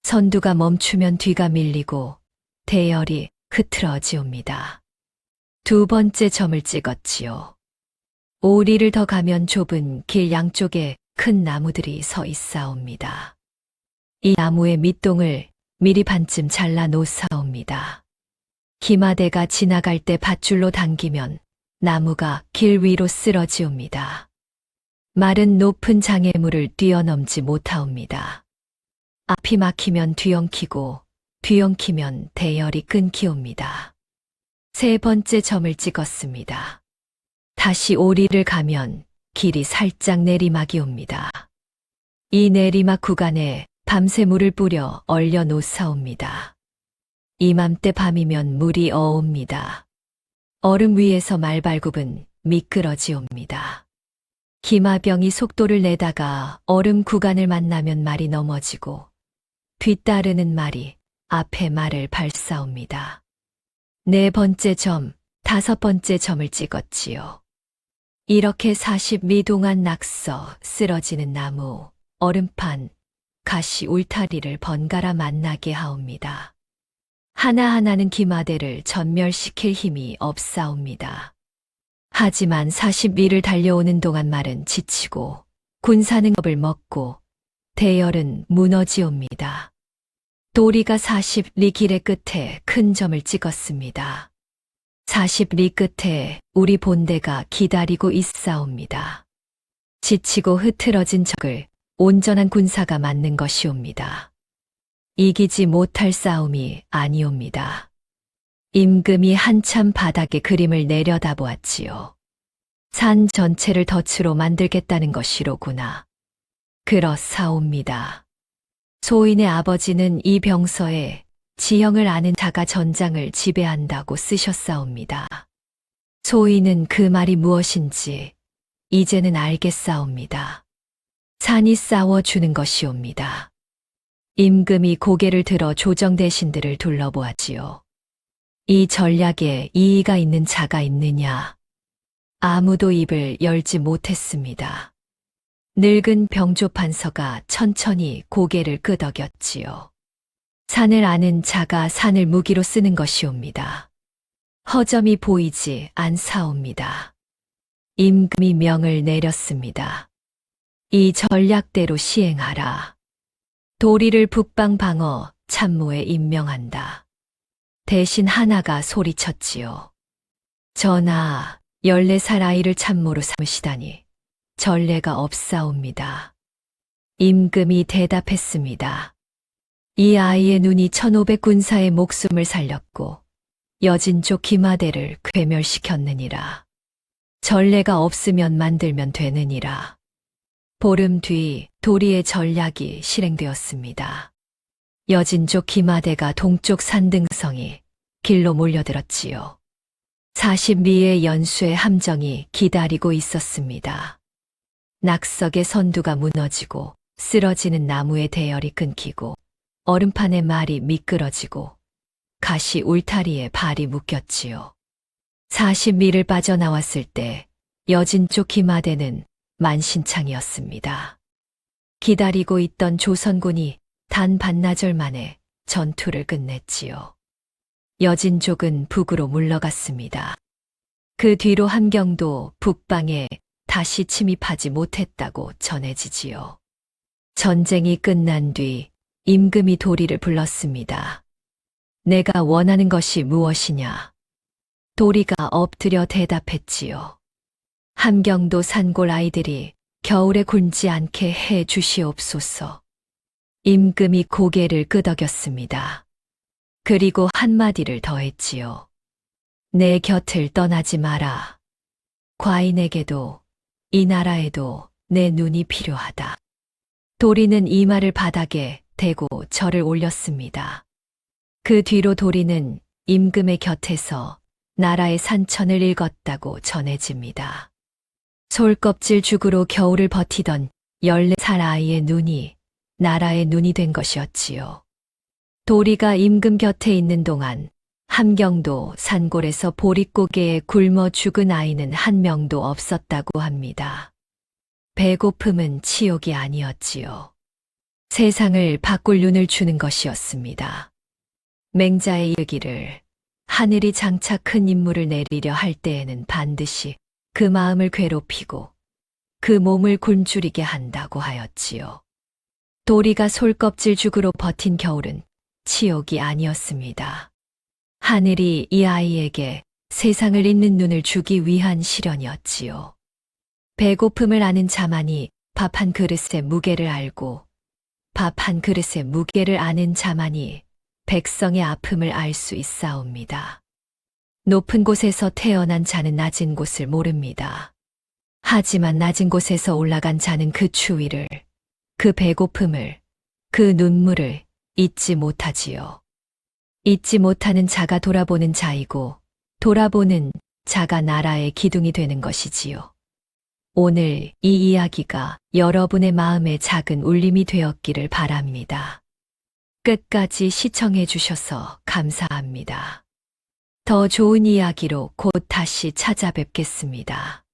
[SPEAKER 2] 선두가 멈추면 뒤가 밀리고 대열이 흐트러지옵니다. 두 번째 점을 찍었지요. 5리를 더 가면 좁은 길 양쪽에 큰 나무들이 서 있사옵니다. 이 나무의 밑동을 미리 반쯤 잘라 놓사옵니다. 기마대가 지나갈 때 밧줄로 당기면 나무가 길 위로 쓰러지옵니다. 마른 높은 장애물을 뛰어넘지 못하옵니다. 앞이 막히면 뒤엉키고 뒤엉키면 대열이 끊기옵니다. 세 번째 점을 찍었습니다. 다시 5리를 가면 길이 살짝 내리막이옵니다. 이 내리막 구간에 밤새 물을 뿌려 얼려 놓사옵니다. 이맘때 밤이면 물이 어옵니다. 얼음 위에서 말발굽은 미끄러지옵니다. 기마병이 속도를 내다가 얼음 구간을 만나면 말이 넘어지고 뒤따르는 말이 앞에 말을 밟사옵니다. 네 번째 점, 다섯 번째 점을 찍었지요. 이렇게 40리 동안 낙서, 쓰러지는 나무, 얼음판, 가시 울타리를 번갈아 만나게 하옵니다. 하나하나는 기마대를 전멸시킬 힘이 없사옵니다. 하지만 40리를 달려오는 동안 말은 지치고 군사는 겁을 먹고 대열은 무너지옵니다. 도리가 40리 길의 끝에 큰 점을 찍었습니다. 40리 끝에 우리 본대가 기다리고 있사옵니다. 지치고 흐트러진 적을 온전한 군사가 맞는 것이옵니다. 이기지 못할 싸움이 아니옵니다. 임금이 한참 바닥에 그림을 내려다보았지요. 산 전체를 덫으로 만들겠다는 것이로구나. 그렇사옵니다. 소인의 아버지는 이 병서에 지형을 아는 자가 전장을 지배한다고 쓰셨사옵니다. 소인은 그 말이 무엇인지 이제는 알겠사옵니다. 산이 싸워주는 것이옵니다. 임금이 고개를 들어 조정 대신들을 둘러보았지요. 이 전략에 이의가 있는 자가 있느냐? 아무도 입을 열지 못했습니다. 늙은 병조판서가 천천히 고개를 끄덕였지요. 산을 아는 자가 산을 무기로 쓰는 것이옵니다. 허점이 보이지 않사옵니다. 임금이 명을 내렸습니다. 이 전략대로 시행하라. 도리를 북방 방어 참모에 임명한다. 대신 하나가 소리쳤지요. 전하, 14살 아이를 참모로 삼으시다니 전례가 없사옵니다. 임금이 대답했습니다. 이 아이의 눈이 1500 군사의 목숨을 살렸고 여진족 기마대를 괴멸시켰느니라. 전례가 없으면 만들면 되느니라. 보름 뒤 도리의 전략이 실행되었습니다. 여진족 기마대가 동쪽 산등성이 길로 몰려들었지요. 40미의 연수의 함정이 기다리고 있었습니다. 낙석의 선두가 무너지고 쓰러지는 나무의 대열이 끊기고 얼음판의 말이 미끄러지고 가시 울타리에 발이 묶였지요. 40미를 빠져나왔을 때 여진 쪽 기마대는 만신창이었습니다. 기다리고 있던 조선군이 단 반나절 만에 전투를 끝냈지요. 여진족은 북으로 물러갔습니다. 그 뒤로 함경도 북방에 다시 침입하지 못했다고 전해지지요. 전쟁이 끝난 뒤 임금이 도리를 불렀습니다. 내가 원하는 것이 무엇이냐? 도리가 엎드려 대답했지요. 함경도 산골 아이들이 겨울에 굶지 않게 해 주시옵소서. 임금이 고개를 끄덕였습니다. 그리고 한마디를 더했지요. 내 곁을 떠나지 마라. 과인에게도 이 나라에도 내 눈이 필요하다. 도리는 이 말을 바닥에 대고 절을 올렸습니다. 그 뒤로 도리는 임금의 곁에서 나라의 산천을 읽었다고 전해집니다. 솔껍질 죽으로 겨울을 버티던 14살 아이의 눈이 나라의 눈이 된 것이었지요. 도리가 임금 곁에 있는 동안 함경도 산골에서 보릿고개에 굶어 죽은 아이는 한 명도 없었다고 합니다. 배고픔은 치욕이 아니었지요. 세상을 바꿀 눈을 주는 것이었습니다. 맹자의 이르기를 하늘이 장차 큰 임무를 내리려 할 때에는 반드시 그 마음을 괴롭히고 그 몸을 굶주리게 한다고 하였지요. 도리가 솔껍질 죽으로 버틴 겨울은 치욕이 아니었습니다. 하늘이 이 아이에게 세상을 잇는 눈을 주기 위한 시련이었지요. 배고픔을 아는 자만이 밥 한 그릇의 무게를 알고 밥 한 그릇의 무게를 아는 자만이 백성의 아픔을 알 수 있사옵니다. 높은 곳에서 태어난 자는 낮은 곳을 모릅니다. 하지만 낮은 곳에서 올라간 자는 그 추위를, 그 배고픔을, 그 눈물을 잊지 못하지요. 잊지 못하는 자가 돌아보는 자이고 돌아보는 자가 나라의 기둥이 되는 것이지요. 오늘 이 이야기가 여러분의 마음에 작은 울림이 되었기를 바랍니다. 끝까지 시청해 주셔서 감사합니다. 더 좋은 이야기로 곧 다시 찾아뵙겠습니다.